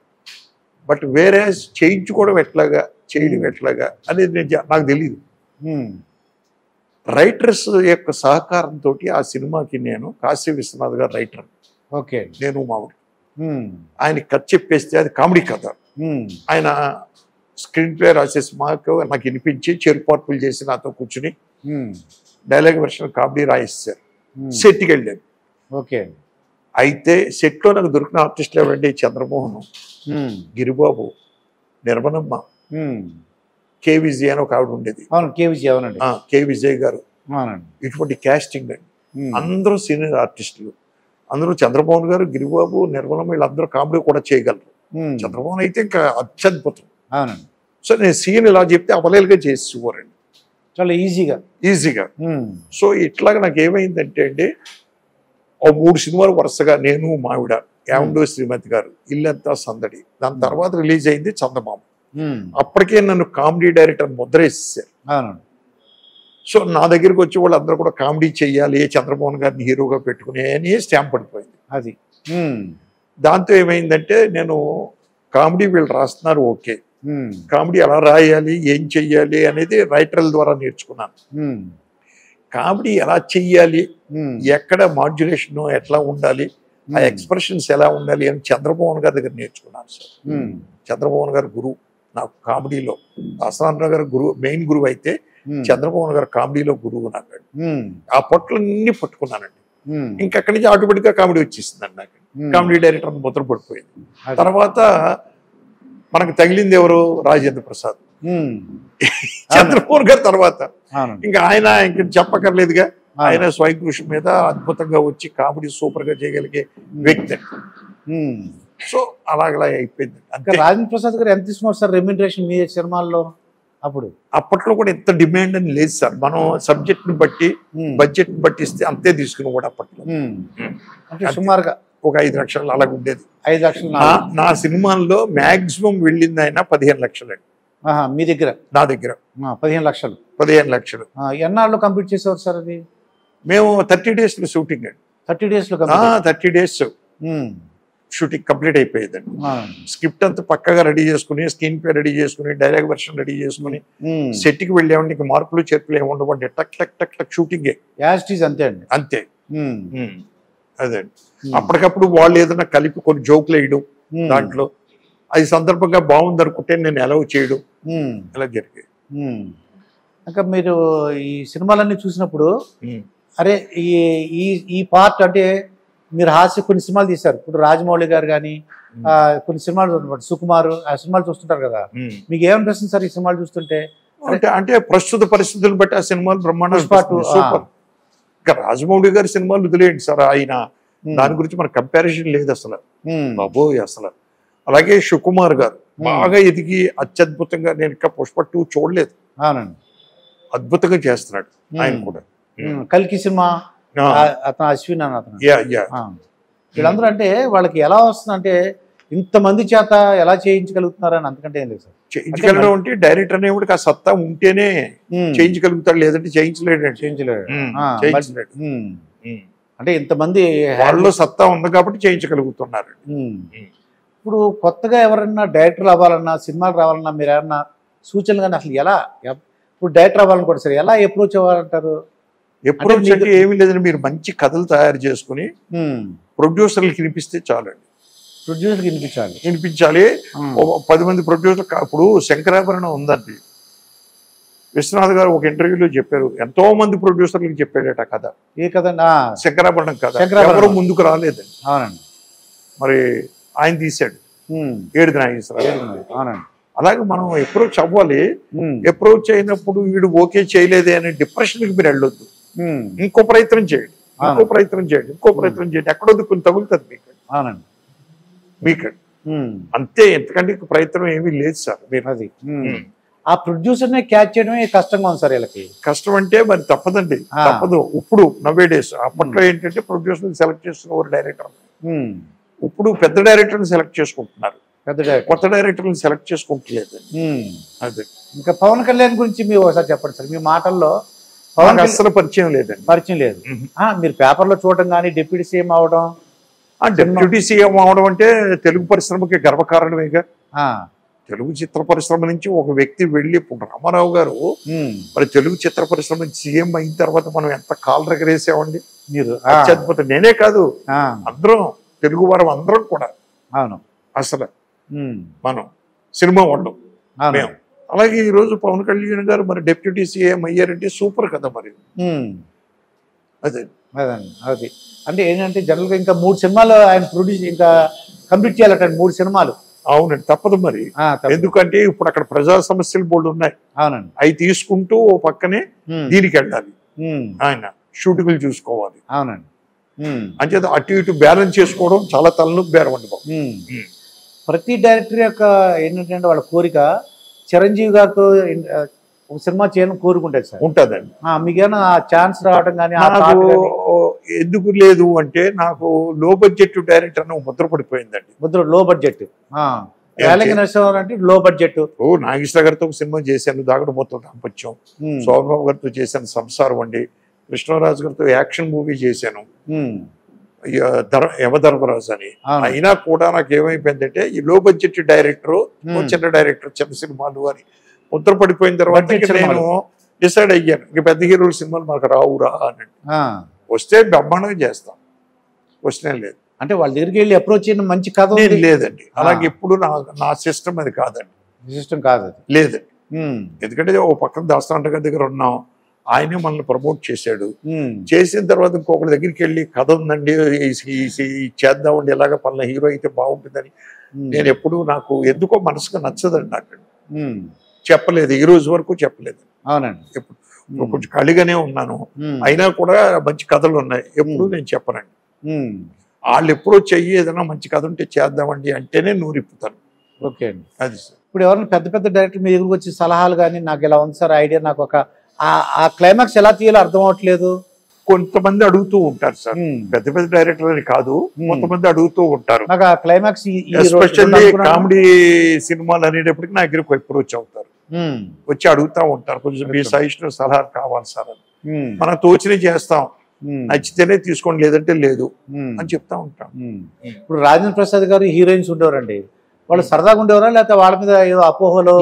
బట్ వేరే చేయించుకోవడం ఎట్లాగా చేయడం ఎట్లాగా అనేది నాకు తెలియదు. రైటర్స్ యొక్క సహకారంతో ఆ సినిమాకి నేను కాశీ విశ్వనాథ్ గారు రైటర్, ఓకే నేను మావిడ, ఆయన కథ చెప్పేస్తే అది కామెడీ కథ. ఆయన స్క్రీన్ ప్లే రాసేసి నాకు వినిపించి చెరుపార్పులు చేసి నాతో కూర్చుని డైలాగ్ వెర్షన్ కామెడీ రాయిస్తారు. సెట్కి వెళ్ళాను. ఓకే, అయితే సెట్లో నాకు దొరికిన ఆర్టిస్టులు ఎవరండి, చంద్రమోహన్, గిరిబాబు, నిర్మలమ్మ, కే విజయ్ అని ఒక ఆవిడ ఉండేది, కే విజయ్ గారు, ఇటువంటి క్యాస్టింగ్ అండి. అందరూ సీనియర్ ఆర్టిస్టులు, అందరూ చంద్రమోహన్ గారు, గిరిబాబు, నిర్మలమ్మ వీళ్ళందరూ కామెడీ కూడా చేయగలరు. చంద్రమోహన్ అయితే ఇంకా అత్యద్భుతం. సో నేను సీన్ ఇలా చెప్తే అవలేలుగా చేసేవారండి, చాలా ఈజీగా. సో ఇట్లాగా నాకు ఏమైందంటే అండి, ఓ 3 సినిమాలు వరుసగా నేను మావిడ, యావండో శ్రీమతి గారు, ఇల్లంతా సందడి, దాని తర్వాత రిలీజ్ అయింది చందమామ. అప్పటికే నన్ను కామెడీ డైరెక్టర్ ముద్ర వేసేసారు. సో నా దగ్గరికి వచ్చి వాళ్ళందరూ కూడా కామెడీ చెయ్యాలి, చంద్రమోహన్ గారిని హీరోగా పెట్టుకుని అని స్టాంప్ పడిపోయింది అది. దాంతో ఏమైందంటే నేను కామెడీ వీళ్ళు రాస్తున్నారు, ఓకే, కామెడీ ఎలా రాయాలి ఏం చెయ్యాలి అనేది రైటర్ల ద్వారా నేర్చుకున్నాను. కామెడీ ఎలా చెయ్యాలి, ఎక్కడ మాడ్యులేషన్ ఎట్లా ఉండాలి, ఆ ఎక్స్ప్రెషన్స్ ఎలా ఉండాలి అని చంద్రమోహన్ గారి దగ్గర నేర్చుకున్నాను సార్. చంద్రమోహన్ గారు గురువు నాకు కామెడీలో. దాసనారాయణ గారు గురువు, మెయిన్ గురువు అయితే చంద్రమోహన్ గారు కామెడీలో గురువు నాకు. ఆ పట్లన్నీ పట్టుకున్నానండి. ఇంకక్కడి నుంచి ఆటోమేటిక్గా కామెడీ వచ్చేసిందండి నాకు. కామెడీ డైరెక్టర్ ముద్ర పడిపోయింది. తర్వాత మనకు తగిలింది ఎవరు, రాజేంద్ర ప్రసాద్, చంద్రమోహన్ గారి తర్వాత. ఇంకా ఆయన ఇంక చెప్పక్కర్లేదుగా, ఆయన స్వయం కృషి మీద అద్భుతంగా వచ్చి కామెడీ సూపర్ గా చేయగలిగే వ్యక్తి. సో అలాగలా అయిపోయింది. అంటే రాజేంద్ర ప్రసాద్ గారు ఎంత తీసుకున్నారు సార్ రెమ్యూనరేషన్ మీ సినిమాల్లో? అప్పట్లో కూడా ఎంత డిమాండ్ అని లేదు సార్. మనం సబ్జెక్ట్ ని బట్టి బడ్జెట్ ని బట్టి ఇస్తే అంతే తీసుకుని కూడా అప్పట్లో సుమారుగా ఒక 5 లక్షలు అలాగ ఉండేది. 5 లక్షలు నా సినిమాల్లో మాక్సిమం వెళ్ళింది ఆయన 15 లక్షలండి మీ దగ్గర. నా దగ్గర 15 లక్షలు. 15 లక్షలు ఎన్నాళ్ళు కంప్లీట్ చేసేవారు సార్ అది? మేము 30 days లో షూటింగ్ అండి. 30 days లో 30 days షూటింగ్ కంప్లీట్ అయిపోయేదండి. స్క్రిప్ట్ అంతా పక్కగా రెడీ చేసుకుని, స్క్రీన్ ప్లే రెడీ చేసుకుని, డైలాగ్ వర్షన్ రెడీ చేసుకుని సెట్కి వెళ్ళామండి. ఇంకా మార్పులు చేర్పులు ఏమి ఉండవండి. టక్ టక్ టక్ టక్ షూటింగే అంతే అండి. అంతే. అదే అప్పటికప్పుడు వాళ్ళు ఏదైనా కలిపి కొన్ని జోకులు వేయడం దాంట్లో, అది సందర్భంగా బాగుంది అనుకుంటే నేను అలౌ చేయడం, ఇలా జరిగాయి. ఇంకా మీరు ఈ సినిమాలన్నీ చూసినప్పుడు అరే ఈ పార్ట్ అంటే మీరు హాస్య కొన్ని సినిమాలు తీశారు. ఇప్పుడు రాజమౌళి గారు కానీ కొన్ని సినిమాలు సుకుమార్, ఆ సినిమాలు చూస్తుంటారు కదా, మీకు ఏమనిపిస్తుంది సార్ ఈ సినిమాలు చూస్తుంటే? అంటే ప్రస్తుత పరిస్థితులను బట్టి ఆ సినిమాలు బ్రహ్మాండం, సూపర్. ఇంకా రాజమౌళి గారి సినిమాలు వదిలేయండి సార్, ఆయన దాని గురించి మన కంపారిజన్ లేదు అసలు బాబోయ్ అసలు. అలాగే సుకుమార్ గారు బాగా ఎదిగి అత్యద్భుతంగా, నేను ఇంకా పుష్ప 2 చూడలేదు, అద్భుతంగా చేస్తున్నాడు ఆయన కూడా. కల్కి సినిమా అతను అశ్విన్ అని అతను, వీళ్ళందరూ అంటే వాళ్ళకి ఎలా వస్తుంది అంటే ఇంతమంది చేత ఎలా చేయించగలుగుతున్నారని, అంతకంటే ఏం లేదు సార్. చేయించగలడం అంటే డైరెక్టర్ అనేవాడికి ఆ సత్తా ఉంటేనే చేయించగలుగుతాడు, లేదంటే చేయించలేడు. అంటే ఇంతమంది వాళ్ళలో సత్తా ఉంది కాబట్టి చేయించగలుగుతున్నారు. ఇప్పుడు కొత్తగా ఎవరన్నా డైరెక్టర్లు అవ్వాలన్నా, సినిమాలు రావాలన్నా మీరు ఏమన్నా సూచనలు కానీ అసలు ఎలా, ఇప్పుడు డైరెక్టర్ అవ్వాలని కూడా సరే ఎలా అప్రోచ్ అవ్వాలంటారు? అప్రోచ్ అంటే ఏమీ లేదండి, మీరు మంచి కథలు తయారు చేసుకుని ప్రొడ్యూసర్లకు వినిపిస్తే చాలండి. ప్రొడ్యూసర్కి వినిపించాలి. 10 మంది ప్రొడ్యూసర్. ఇప్పుడు శంకరాభరణం ఉందండి, విశ్వనాథ్ గారు ఒక ఇంటర్వ్యూలో చెప్పారు, ఎంతో మంది ప్రొడ్యూసర్లకు చెప్పాడట కథ. ఏ కథ? శంకరాభరణం కథ. ఎవరు ముందుకు రాలేదండి. అవునండి. మరి ఆయన తీశాడు, ఏడుది నాగేశ్వరరావు. అవునండి. అలాగే మనం అప్రోచ్ అవ్వాలి. అప్రోచ్ అయినప్పుడు వీడు ఓకే చేయలేదే అనే డిప్రెషన్కి మీరు వెళ్ళొద్దు. ఇంకో ప్రయత్నం చేయండి, ఇంకో ప్రయత్నం చేయండి. ఎక్కడొద్దు కొన్ని తగులుతుంది మీకు. అవునండి. మీకు అంతే, ఎందుకంటే ప్రయత్నం ఏమీ లేదు సార్. మీరు అది ఆ ప్రొడ్యూసర్నే క్యాచ్ చేయడమే కష్టంగా ఉంది సార్ వీళ్ళకి. కష్టం అంటే మరి తప్పదండి, తప్పదు. ఇప్పుడు నవ్వే డేస్, అప్పట్లో ఏంటంటే ప్రొడ్యూసర్ సెలెక్ట్ చేసుకున్న డైరెక్టర్, ఇప్పుడు పెద్ద డైరెక్టర్ని సెలెక్ట్ చేసుకుంటున్నారు, కొత్త డైరెక్టర్ని సెలెక్ట్ చేసుకుంటలేదు. అదే. ఇంకా పవన్ కళ్యాణ్ గురించి మీరు ఒకసారి చెప్పండి సార్, మీ మాటల్లో. పవన్ అస్సలు పరిచయం లేదండి. పరిచయం లేదు. మీరు పేపర్లో చూడటం కానీ, డిప్యూటీ సీఎం అవడం. డిప్యూటీ సీఎం అవడం అంటే తెలుగు పరిశ్రమకి గర్వకారణమేగా. తెలుగు చిత్ర పరిశ్రమ నుంచి ఒక వ్యక్తి వెళ్ళి, ఇప్పుడు రామారావు గారు మరి తెలుగు చిత్ర పరిశ్రమ నుంచి సీఎం అయిన తర్వాత మనం ఎంత కాలు రగరేసామండి. మీరు అత్యద్భుతం. నేనే కాదు, అందరం తెలుగు వారం అందరం కూడా. అవును. అసలు మనం సినిమా వాళ్ళం మేము. అలాగే ఈ రోజు పవన్ కళ్యాణ్ గారు మరి డిప్యూటీ సీఎం అయ్యారంటే సూపర్ కదా మరి. అదే అది అంటే ఏంటంటే జనరల్గా ఇంకా 3 సినిమాలు ఆయన ప్రొడ్యూస్ ఇంకా కంప్లీట్ చేయాలట, 3 సినిమాలు. అవునండి, తప్పదు మరి. ఎందుకంటే ఇప్పుడు అక్కడ ప్రజా సమస్యలు బోర్డు ఉన్నాయి. అవునండి. అవి తీసుకుంటూ ఓ పక్కనే దీనికి వెళ్ళాలి, ఆయన షూటింగ్లు చూసుకోవాలి. అవునండి. అంచేత అటు ఇటు బ్యాలెన్స్ చేసుకోవడం చాలా తలనొప్పి బేరం అండి బాబు. ప్రతి డైరెక్టర్ యొక్క ఏంటంటే వాళ్ళ కోరిక చిరంజీవి గారితో ఒక సినిమా చేయాలని కోరుకుంటారు సార్. ఉంటుందండి. మీకేమైనా ఆ ఛాన్స్ రావడం కానీ? ఎందుకు లేదు అంటే నాకు లో బడ్జెట్ డైరెక్టర్ ముద్ర పడిపోయిందండి. లో బడ్జెట్ నరసింహారావు అంటే లో బడ్జెట్. నాగేశ్వర గారితో ఒక సినిమా చేశాను, దాగుడు మొత్తం దాంపత్యం. శోభరావు గారితో చేశాను సంసారం అండి. కృష్ణరాజు గారితో యాక్షన్ మూవీ చేశాను, యమధర్మరాజు అని. అయినా కూడా నాకు ఏమైపోయిందంటే ఈ లో బడ్జెట్ డైరెక్టర్, చిన్న డైరెక్టర్, చిన్న సినిమాలు అని ముద్ర పడిపోయిన తర్వాత నేను డిసైడ్ అయ్యాను, ఇంక పెద్ద హీరోల సినిమాలు మాకు రావురా అని. వస్తే బ్రహ్మాండంగా చేస్తాం, వస్తే లేదు. అంటే వాళ్ళ దగ్గరికి వెళ్ళి అప్రోచ్ చేయడం మంచి కథ లేదండి. అలాగే ఎప్పుడు నా సిస్టమ్ అది కాదండి. సిస్టమ్ కాదు లేదండి. ఎందుకంటే ఓ పక్కన దాస్తాంట గారి దగ్గర ఉన్నాం, ఆయనే మనల్ని ప్రమోట్ చేశాడు. చేసిన తర్వాత ఇంకొకరి దగ్గరికి వెళ్ళి కథ ఉందండి చేద్దామండి, ఎలాగ పలానా హీరో అయితే బాగుంటుందని నేను ఎప్పుడు, నాకు ఎందుకో మనసుకు నచ్చదండి. నాకు చెప్పలేదు, ఈ రోజు వరకు చెప్పలేదు. అవునండి. ఎప్పుడు కొంచెం ఖాళీగానే ఉన్నాను, అయినా కూడా మంచి కథలు ఉన్నాయి, ఎప్పుడు నేను చెప్పనండి. వాళ్ళు ఎప్పుడో చెయ్యి ఏదైనా మంచి కథ ఉంటే చేద్దామండి అంటేనే నూరిప్పుతాను. ఓకే అండి. అది సార్. ఇప్పుడు ఎవరైనా పెద్ద పెద్ద డైరెక్టర్ మీ దగ్గరకు వచ్చి సలహాలు కానీ, నాకు ఇలా ఉంది సార్ ఐడియా, నాకు ఒక ఆ క్లైమాక్స్ ఎలా తీయాలో అర్థం అవ్వట్లేదు, కొంతమంది అడుగుతూ ఉంటారు సార్. పెద్ద పెద్ద డైరెక్టర్ అని కాదు, కొంతమంది అడుగుతూ ఉంటారు. నాకు ఆ క్లైమాక్స్ ఎస్పెషల్లీ కామెడీ సినిమాలు అనేటప్పటికి నా దగ్గరకు అప్రోచ్ అవుతారు, వచ్చి అడుగుతూ ఉంటారు, కొంచెం మీ సజెషన్ సలహాలు కావాలి సార్ అని. మనం తోచిని చేస్తాం. నచ్చితేనే తీసుకోండి, లేదంటే లేదు అని చెప్తా ఉంటాం. ఇప్పుడు రాజేంద్ర ప్రసాద్ గారు హీరోయిన్స్ ఉండేవారండి, వాళ్ళు సరదాగా ఉండేవారా లేకపోతే వాళ్ళ మీద ఏదో అపోహలో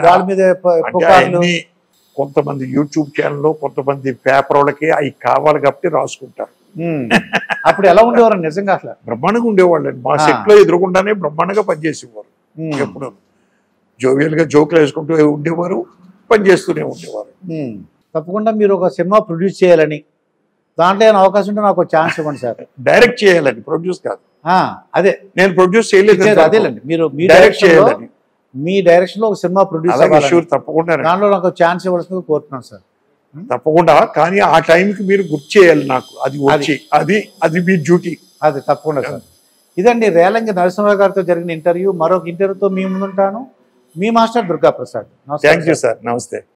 వాళ్ళ మీద కొంతమంది యూట్యూబ్ ఛానల్లో కొంతమంది పేపర్ వాళ్ళకి అవి కావాలి కాబట్టి రాసుకుంటారు. అప్పుడు ఎలా ఉండేవారు నిజంగా? అసలు బ్రహ్మాండంగా ఉండేవాళ్ళండి. మా సెట్ లో ఎదురుకుండానే బ్రహ్మాండంగా పనిచేసేవారు. ఎప్పుడు జోవియల్ గా జోకులు వేసుకుంటూ ఉండేవారు, పనిచేస్తూనే ఉండేవారు. తప్పకుండా మీరు ఒక సినిమా ప్రొడ్యూస్ చేయాలని, దాంట్లో ఏమైనా అవకాశం ఉంటే నాకు ఛాన్స్ ఇవ్వండి సార్. డైరెక్ట్ చేయాలని, ప్రొడ్యూస్ కాదు. అదే నేను ప్రొడ్యూస్ చేయలేదు, అదేలేండి. మీరు డైరెక్ట్ చేయాలని, మీ డైరెక్షన్ లో ఒక సినిమా ప్రొడ్యూస్ తప్పకుండా దాంట్లో నాకు ఛాన్స్ ఇవ్వాల్సింది కోరుతున్నాను సార్. తప్పకుండా. కానీ ఆ టైంకి మీరు గుర్తు చేయాలి నాకు, అది వచ్చి అది మీ డ్యూటీ. అది తప్పకుండా సార్. ఇదండి రేలంగి నరసింహరావు గారితో జరిగిన ఇంటర్వ్యూ. మరొక ఇంటర్వ్యూతో మీ ముందుంటాను. మీ master Durga Prasad. Thank you sir. నమస్తే.